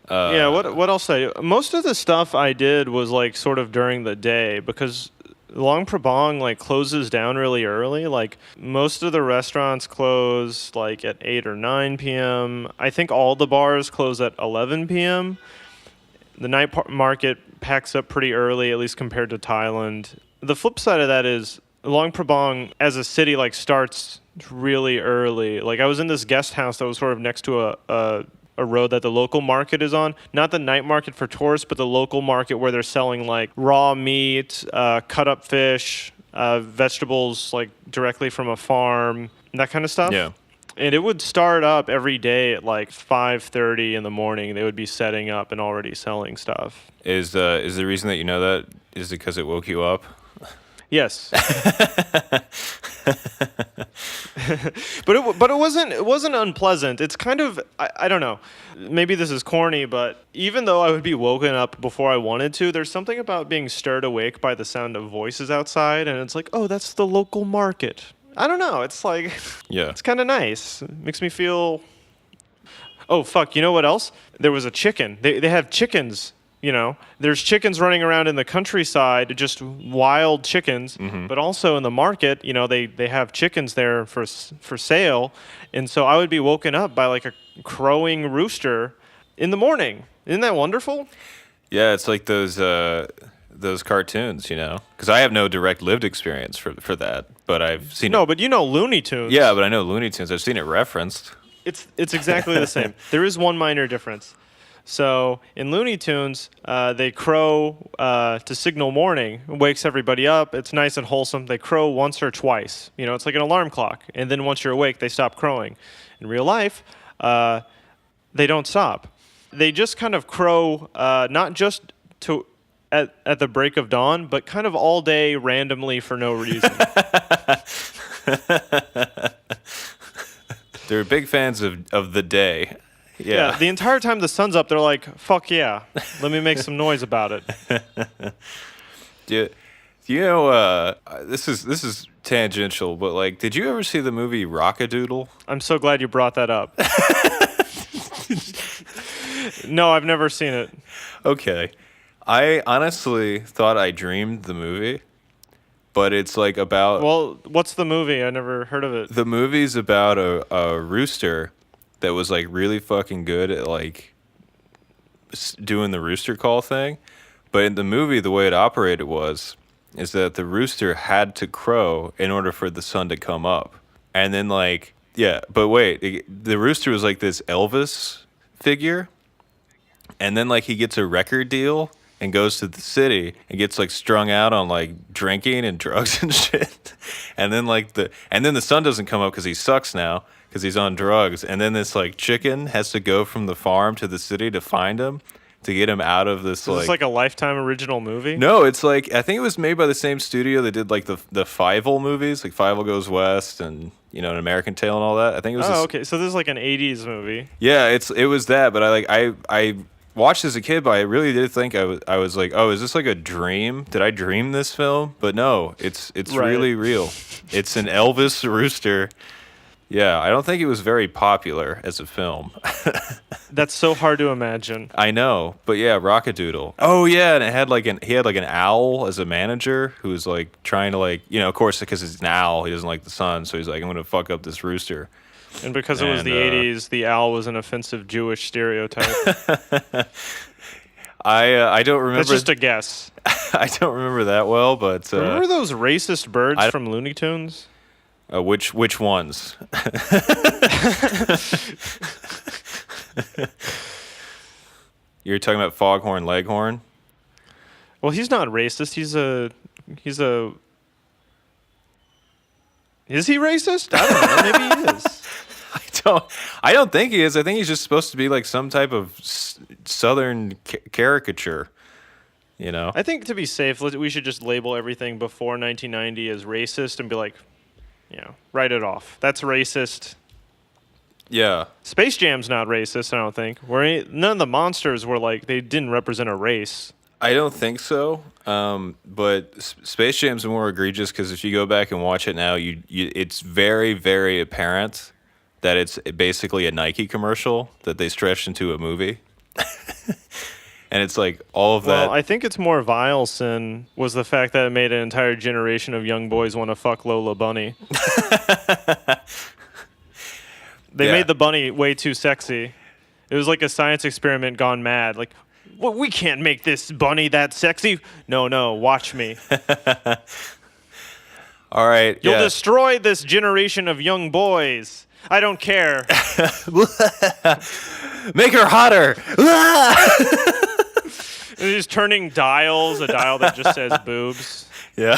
Yeah, what I'll say, most of the stuff I did was like sort of during the day, because Luang Prabang like closes down really early. Like most of the restaurants close like at 8 or 9 p.m. I think all the bars close at 11 p.m. The night market packs up pretty early, at least compared to Thailand. The flip side of that is Luang Prabang as a city like starts really early. Like I was in this guest house that was sort of next to a road that the local market is on. Not the night market for tourists, but the local market where they're selling like raw meat, cut up fish, vegetables like directly from a farm, that kind of stuff. Yeah. And it would start up every day at like 5:30 in the morning. They would be setting up and already selling stuff. Is the reason that you know that is it because it woke you up? Yes. but it wasn't unpleasant. It's kind of I don't know. Maybe this is corny, but even though I would be woken up before I wanted to, there's something about being stirred awake by the sound of voices outside, and it's like, oh, that's the local market. I don't know. It's like, it's kind of nice. It makes me feel. Oh fuck! You know what else? There was a chicken. They have chickens. There's chickens running around in the countryside, just wild chickens, but also in the market, they have chickens there for sale. And so I would be woken up by like a crowing rooster in the morning. Isn't that wonderful? Yeah, it's like those cartoons, because I have no direct lived experience for that, but I've seen No, but Looney Tunes. Yeah, but I know Looney Tunes. I've seen it referenced. It's exactly the same. There is one minor difference. So in Looney Tunes, they crow to signal morning. It wakes everybody up. It's nice and wholesome. They crow once or twice. It's like an alarm clock. And then once you're awake, they stop crowing. In real life, they don't stop. They just kind of crow, not just to at the break of dawn, but kind of all day randomly for no reason. They're big fans of the day. Yeah. The entire time the sun's up, they're like, "Fuck yeah, let me make some noise about it." Do you know? This is tangential, but like, did you ever see the movie Rockadoodle? I'm so glad you brought that up. No, I've never seen it. Okay. I honestly thought I dreamed the movie, but it's like about. Well, what's the movie? I never heard of it. The movie's about a rooster that was like really fucking good at like doing the rooster call thing. But in the movie, the way it operated is that the rooster had to crow in order for the sun to come up. And then like, yeah, but wait, the rooster was like this Elvis figure. And then like he gets a record deal and goes to the city and gets like strung out on like drinking and drugs and shit. And then the sun doesn't come up because he sucks now because he's on drugs. And then this like chicken has to go from the farm to the city to find him to get him out of this. Is this like a Lifetime original movie? No, it's like I think it was made by the same studio that did like the Fievel movies, like Fievel Goes West and An American Tale and all that. I think it was. Oh, okay. So this is like an '80s movie. Yeah, it was that, but I watched as a kid, but I really did think I was like, oh, is this like a dream? Did I dream this film? But no, it's Right. really real. It's an Elvis rooster. Yeah, I don't think it was very popular as a film. That's so hard to imagine. I know, but yeah, Rockadoodle. Oh yeah, and he had like an owl as a manager who was like trying to like, of course because it's an owl, he doesn't like the sun, so he's like, I'm gonna fuck up this rooster. And because it was the '80s, the owl was an offensive Jewish stereotype. I don't remember. That's just a guess. I don't remember that well, but Remember those racist birds from Looney Tunes? Which ones? You're talking about Foghorn Leghorn? Well, he's not racist. He's a. Is he racist? I don't know. Maybe he is. I don't think he is. I think he's just supposed to be like some type of southern caricature. I think to be safe, we should just label everything before 1990 as racist and be like, write it off. That's racist. Yeah. Space Jam's not racist, I don't think. None of the monsters were like, they didn't represent a race. I don't think so. But Space Jam's more egregious because if you go back and watch it now, it's very, very apparent that it's basically a Nike commercial that they stretched into a movie. And it's like all of that. Well, I think it's more vile sin was the fact that it made an entire generation of young boys want to fuck Lola Bunny. They made the bunny way too sexy. It was like a science experiment gone mad. Like, well, we can't make this bunny that sexy. No, watch me. All right. You'll destroy this generation of young boys. I don't care. Make her hotter. And he's turning dials, a dial that just says boobs. Yeah.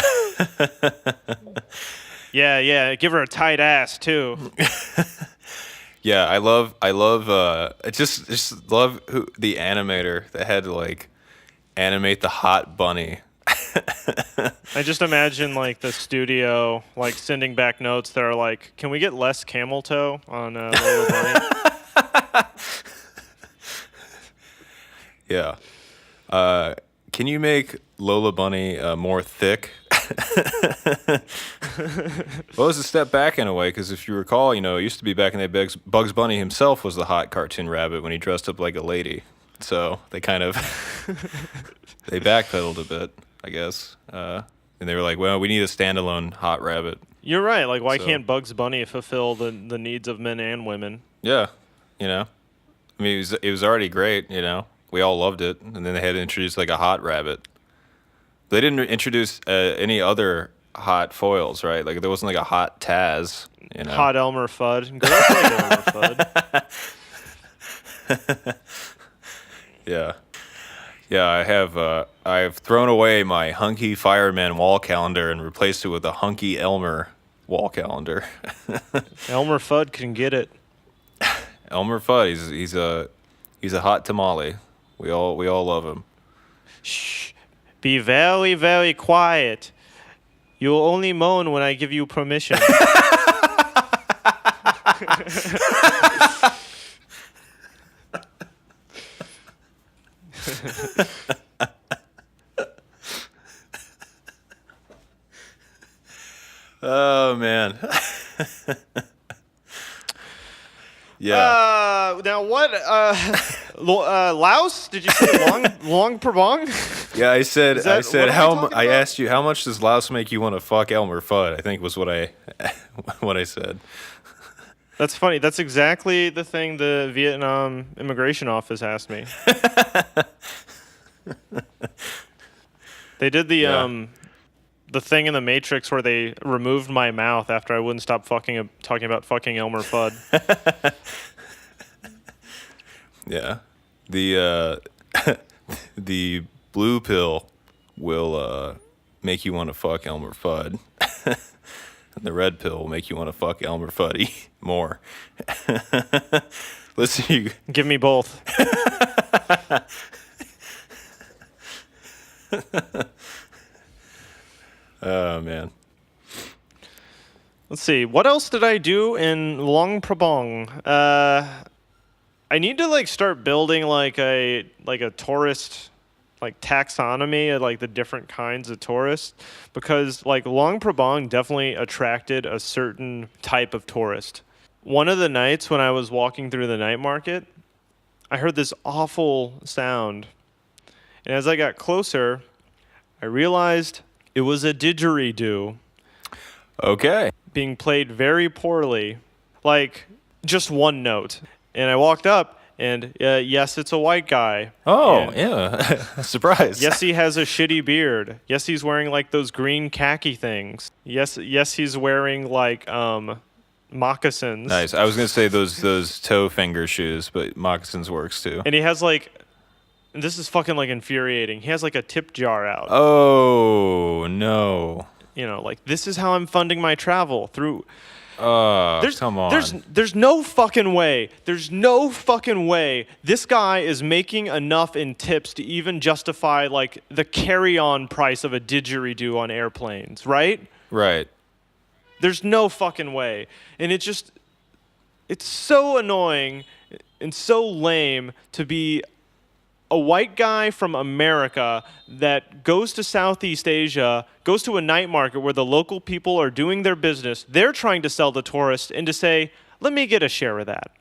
Yeah, give her a tight ass too. Yeah, I just love the animator that had to like animate the hot bunny. I just imagine like the studio like sending back notes that are like, "Can we get less camel toe on Lola Bunny?" Yeah. Can you make Lola Bunny more thick? Well, it's a step back in a way because if you recall, it used to be back in the day, Bugs Bunny himself was the hot cartoon rabbit when he dressed up like a lady. So they kind of they backpedaled a bit, I guess, and they were like, "Well, we need a standalone hot rabbit." You're right. Like, why can't Bugs Bunny fulfill the needs of men and women? Yeah, I mean, it was already great. We all loved it, and then they had to introduce like a hot rabbit. They didn't introduce any other hot foils, right? Like there wasn't like a hot Taz. Hot Elmer Fudd. Girls like Elmer Fudd. Yeah. Yeah, I've thrown away my hunky fireman wall calendar and replaced it with a hunky Elmer wall calendar. Elmer Fudd can get it. Elmer Fudd, He's a hot tamale. We all love him. Shh. Be very, very quiet. You'll only moan when I give you permission. Oh man. Yeah. Now what? Laos? Did you say Luang Prabang? Yeah, I said Is that- what are we how talking I about? asked you how much does Laos make you want to fuck Elmer Fudd? I think was what I what I said. That's funny. That's exactly the thing the Vietnam immigration office asked me. They did Yeah. the thing in the Matrix where they removed my mouth after I wouldn't stop talking about fucking Elmer Fudd. Yeah. The the blue pill will make you want to fuck Elmer Fudd. And the red pill will make you want to fuck Elmer Fuddy more. Listen, you Give me both. oh man. Let's see. What else did I do in Luang Prabang? I need to like start building like a tourist like taxonomy of like the different kinds of tourists, because like Luang Prabang definitely attracted a certain type of tourist. One of the nights when I was walking through the night market, I heard this awful sound. And as I got closer, I realized it was a didgeridoo Okay. being played very poorly, like just one note. And I walked up, and yes, it's a white guy. Oh, And yeah. Surprise. yes, he has a shitty beard. Yes, he's wearing like those green khaki things. Yes, he's wearing like moccasins. Nice. I was gonna say those toe finger shoes, but moccasins works too. And he has like, this is fucking like infuriating. He has like a tip jar out. Oh no. You know, like this is how I'm funding my travel through. Come on. There's no fucking way. There's no fucking way this guy is making enough in tips to even justify like the carry-on price of a didgeridoo on airplanes, right? Right. There's no fucking way. And it's so annoying and so lame to be a white guy from America that goes to Southeast Asia, goes to a night market where the local people are doing their business. They're trying to sell to tourists, and to say, let me get a share of that.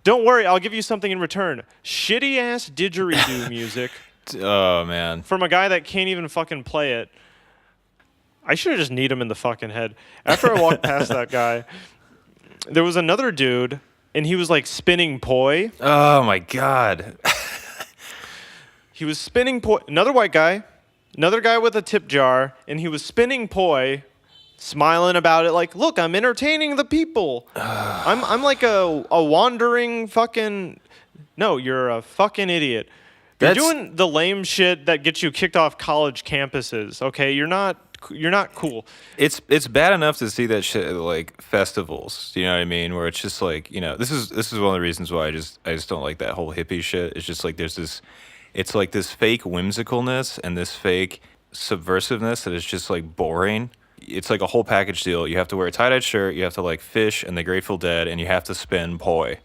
Don't worry, I'll give you something in return. Shitty ass didgeridoo music Oh man. from a guy that can't even fucking play it. I should have just kneed him in the fucking head. After I walked past that guy, there was another dude, and he was like spinning poi. Oh my god. He was spinning poi. Another white guy, another guy with a tip jar, and he was spinning poi, smiling about it like, look, I'm entertaining the people. I'm like a wandering fucking... No, you're a fucking idiot. You're That's- doing the lame shit that gets you kicked off college campuses, okay? You're not cool. It's bad enough to see that shit at like festivals. You know what I mean? Where it's just like, you know, this is one of the reasons why I just don't like that whole hippie shit. It's just like there's this, it's like this fake whimsicalness and this fake subversiveness that is just like boring. It's like a whole package deal. You have to wear a tie-dyed shirt, you have to like Fish and the Grateful Dead, and you have to spin poi.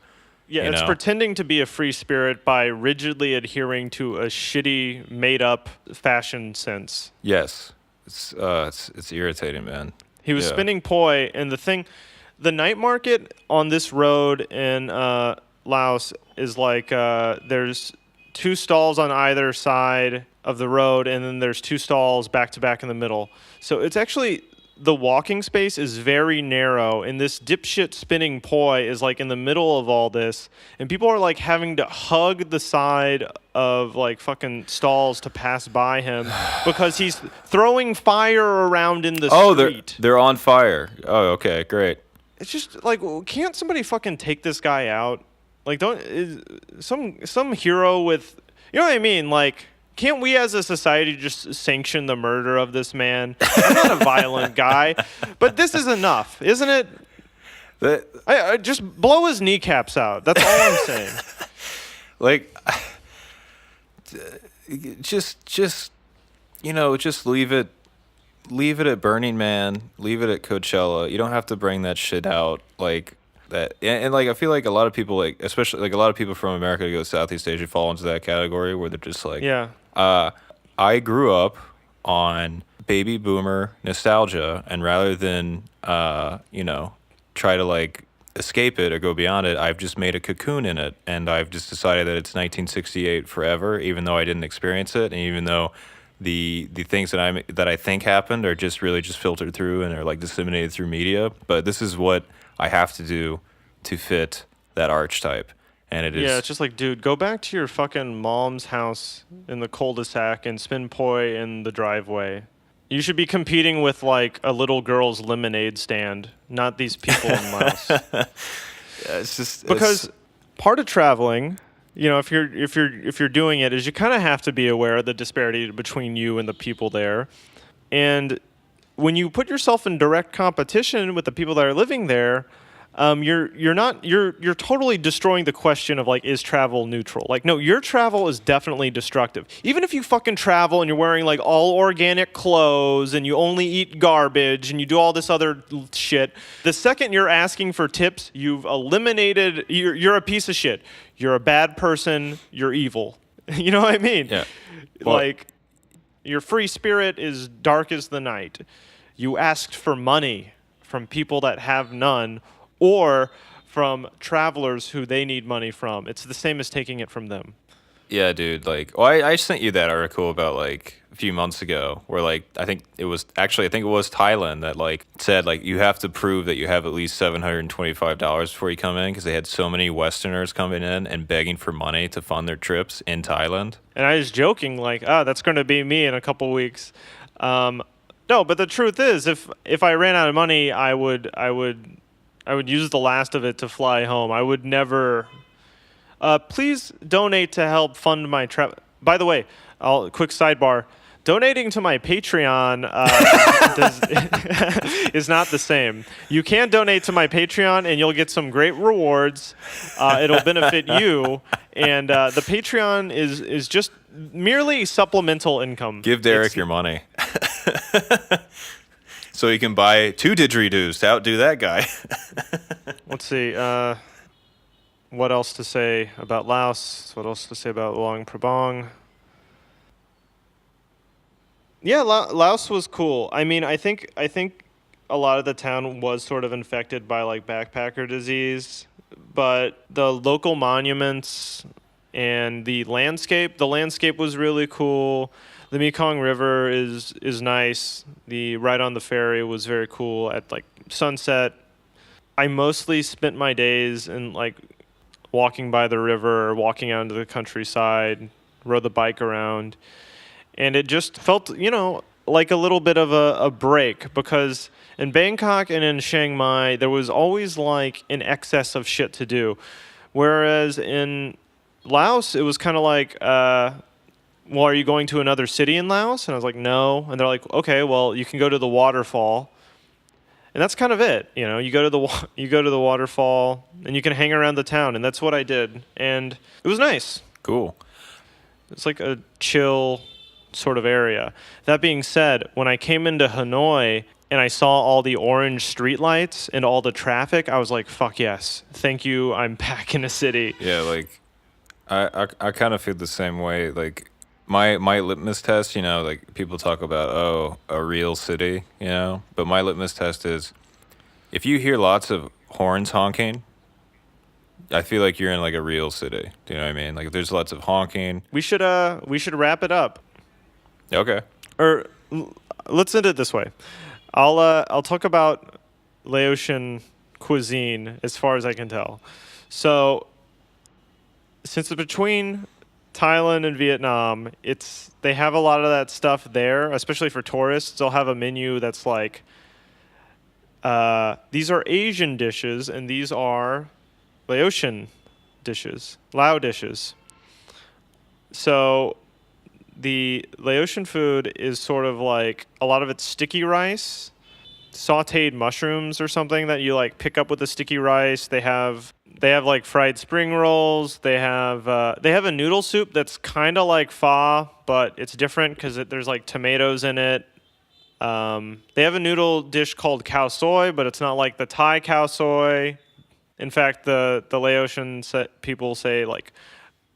Yeah, You it's know? pretending to be a free spirit by rigidly adhering to a shitty, made-up fashion sense. Yes. It's irritating, man. He was Yeah. spinning poi, and the night market on this road in Laos is like there's two stalls on either side of the road, and then there's two stalls back to back in the middle. So it's actually, the walking space is very narrow, and this dipshit spinning poi is like in the middle of all this, and people are like having to hug the side of like fucking stalls to pass by him because he's throwing fire around in the Oh, street. they're on fire. Oh, okay, great. It's just like, can't somebody fucking take this guy out? Like, some hero with, you know what I mean? Like, can't we as a society just sanction the murder of this man? I'm not a violent guy, but this is enough, isn't it? That, I just blow his kneecaps out. That's all I'm saying. Like, just just leave it at Burning Man, leave it at Coachella. You don't have to bring that shit out like that. And like I feel like a lot of people, like especially like a lot of people from America who go to Southeast Asia, fall into that category where they're just like, Yeah. uh, I grew up on baby boomer nostalgia, and rather than try to like escape it or go beyond it, I've just made a cocoon in it, and I've just decided that it's 1968 forever, even though I didn't experience it, and even though the things that I think happened are just really just filtered through and are like disseminated through media. But this is what I have to do to fit that archetype, and it Yeah, is it's just like, dude, go back to your fucking mom's house in the cul-de-sac and spin poi in the driveway. You should be competing with like a little girl's lemonade stand, not these people in Laos. it's just Because part of traveling, if you're doing it, is you kind of have to be aware of the disparity between you and the people there. And when you put yourself in direct competition with the people that are living there, you're totally destroying the question of like, is travel neutral? Like, no, your travel is definitely destructive. Even if you fucking travel and you're wearing like all organic clothes and you only eat garbage and you do all this other shit, the second you're asking for tips, you've eliminated. You're a piece of shit. You're a bad person. You're evil. You know what I mean? Yeah. Well, Like, your free spirit is dark as the night. You asked for money from people that have none, or from travelers who they need money from. It's the same as taking it from them. yeah, dude. Like, well, I sent you that article about like a few months ago, where like I think it was Thailand that like said like you have to prove that you have at least $725 before you come in, because they had so many Westerners coming in and begging for money to fund their trips in Thailand. And I was joking, like, that's going to be me in a couple weeks. No, but the truth is, if I ran out of money, I would use the last of it to fly home. I would never. Please donate to help fund my travel. By the way, quick sidebar. Donating to my Patreon is not the same. You can donate to my Patreon, and you'll get some great rewards. It'll benefit you, and the Patreon is just merely supplemental income. Give Derek your money. So he can buy 2 didgeridoos to outdo that guy. Let's see. What else to say about Laos? What else to say about Luang Prabang? Yeah, Laos was cool. I mean, I think a lot of the town was sort of infected by like backpacker disease, but the local monuments and the landscape was really cool. The Mekong River is nice. The ride on the ferry was very cool at like sunset. I mostly spent my days in like walking by the river or walking out into the countryside, rode the bike around. And it just felt, like a little bit of a break, because in Bangkok and in Chiang Mai, there was always like an excess of shit to do. Whereas in Laos, it was kind of like, well, are you going to another city in Laos? And I was like, no. And they're like, okay, well, you can go to the waterfall. And that's kind of it. You go to the waterfall and you can hang around the town. And that's what I did. And it was nice. Cool. It's like a chill sort of area. That being said, when I came into Hanoi and I saw all the orange streetlights and all the traffic, I was like, fuck yes. Thank you. I'm back in a city. Yeah, like I kind of feel the same way. Like my litmus test, like people talk about a real city, but my litmus test is if you hear lots of horns honking, I feel like you're in like a real city. Do you know what I mean? Like if there's lots of honking. We should wrap it up. Okay. Or let's end it this way. I'll talk about Laotian cuisine as far as I can tell. So since it's between Thailand and Vietnam, they have a lot of that stuff there, especially for tourists. They'll have a menu that's like, these are Asian dishes and these are Laotian dishes, Lao dishes. So the Laotian food is sort of like a lot of it's sticky rice, sautéed mushrooms or something that you like pick up with the sticky rice. They have They have like fried spring rolls. They have a noodle soup that's kind of like pho, but it's different because there's like tomatoes in it. They have a noodle dish called cow soy, but it's not like the Thai cow soy. In fact, the Laotian people say like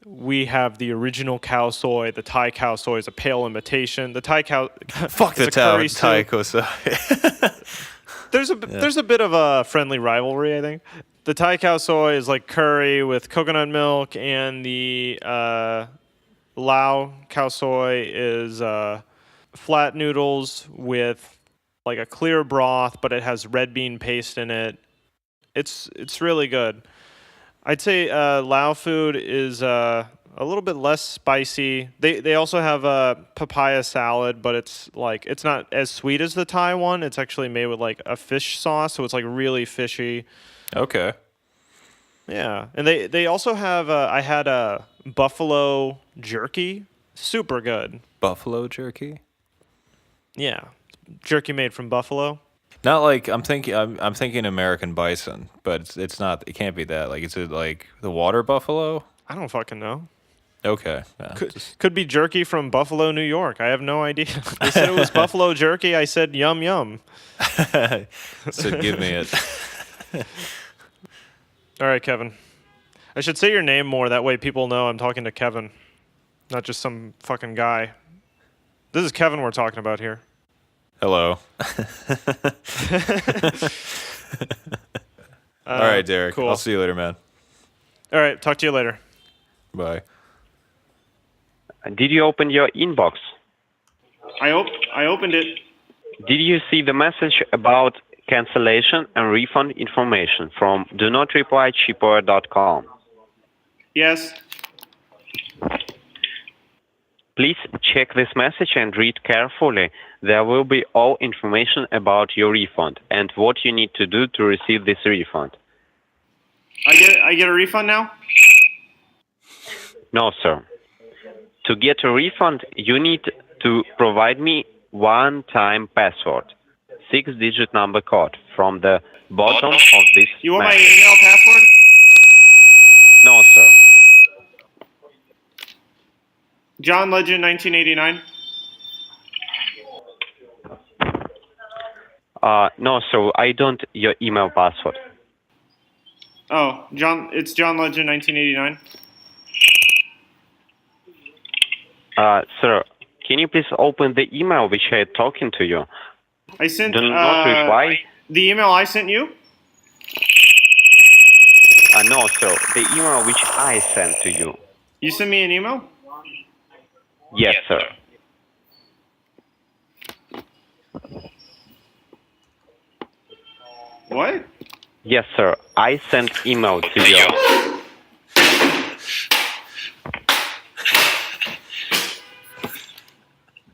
we have the original cow soy. The Thai cow soy is a pale imitation. The Thai cow Fuck is the a curry Thai soup. kosa. There's a bit of a friendly rivalry, I think. The Thai cow soy is like curry with coconut milk, and the Lao cow soy is flat noodles with like a clear broth, but it has red bean paste in it. It's really good. I'd say Lao food is a little bit less spicy. They also have a papaya salad, but it's not as sweet as the Thai one. It's actually made with like a fish sauce, so it's like really fishy. Okay. Yeah, and they also have I had a buffalo jerky, super good. Buffalo jerky? Yeah, jerky made from buffalo. Not like I'm thinking American bison, but it's not. It can't be that. Like, is it like the water buffalo? I don't fucking know. Okay. Yeah, Could be jerky from Buffalo, New York. I have no idea. They said it was buffalo jerky. I said yum yum. so give me it. All right, Kevin. I should say your name more. That way people know I'm talking to Kevin, not just some fucking guy. This is Kevin we're talking about here. Hello. All right, Derek. Cool. I'll see you later, man. All right, talk to you later. Bye. Did you open your inbox? I opened it. Did you see the message about cancellation and refund information from do not reply cheaper.com? Yes. Please check this message and read carefully. There will be all information about your refund and what you need to do to receive this refund. I get a refund now? No, sir. To get a refund, you need to provide me one-time password, 6-digit number code from the bottom of this You want my message. email password? No, sir. John Legend 1989. No, sir. I don't your email password. Oh, it's John Legend 1989. Sir, can you please open the email which I had talking to you? I sent Do not reply. the email I sent you? No, sir. The email which I sent to you. You sent me an email? Yes, sir. What? Yes, sir. I sent email to you.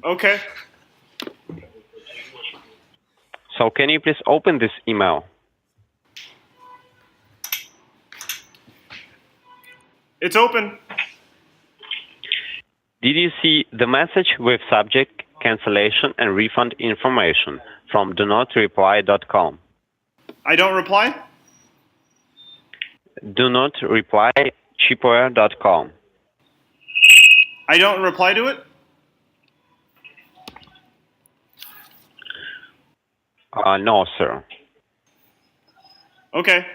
Okay. So can you please open this email? It's open. Did you see the message with subject cancellation and refund information from do not reply.com? I don't reply? Do not reply cheaper.com. I don't reply to it? No, sir. Okay.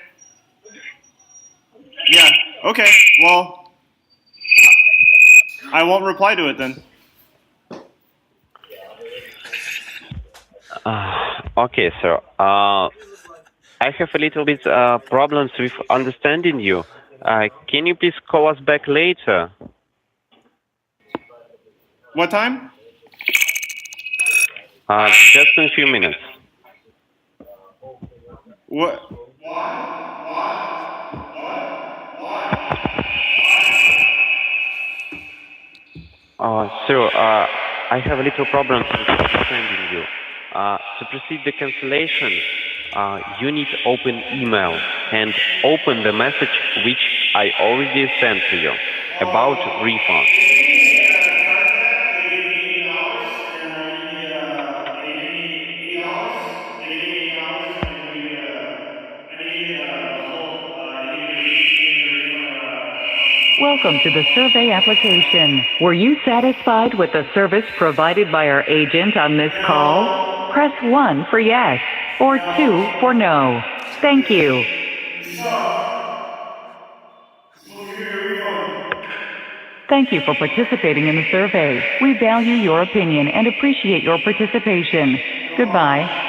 Yeah, okay. Well, I won't reply to it then. Okay, sir. I have a little bit problems with understanding you. Can you please call us back later? What time? Just in a few minutes. What? Sir, I have a little problem with understanding you. To proceed the cancellation, you need to open email and open the message which I already sent to you about refund. Welcome to the survey application. Were you satisfied with the service provided by our agent on this call? Press 1 for yes or 2 for no. Thank you. Thank you for participating in the survey. We value your opinion and appreciate your participation. Goodbye.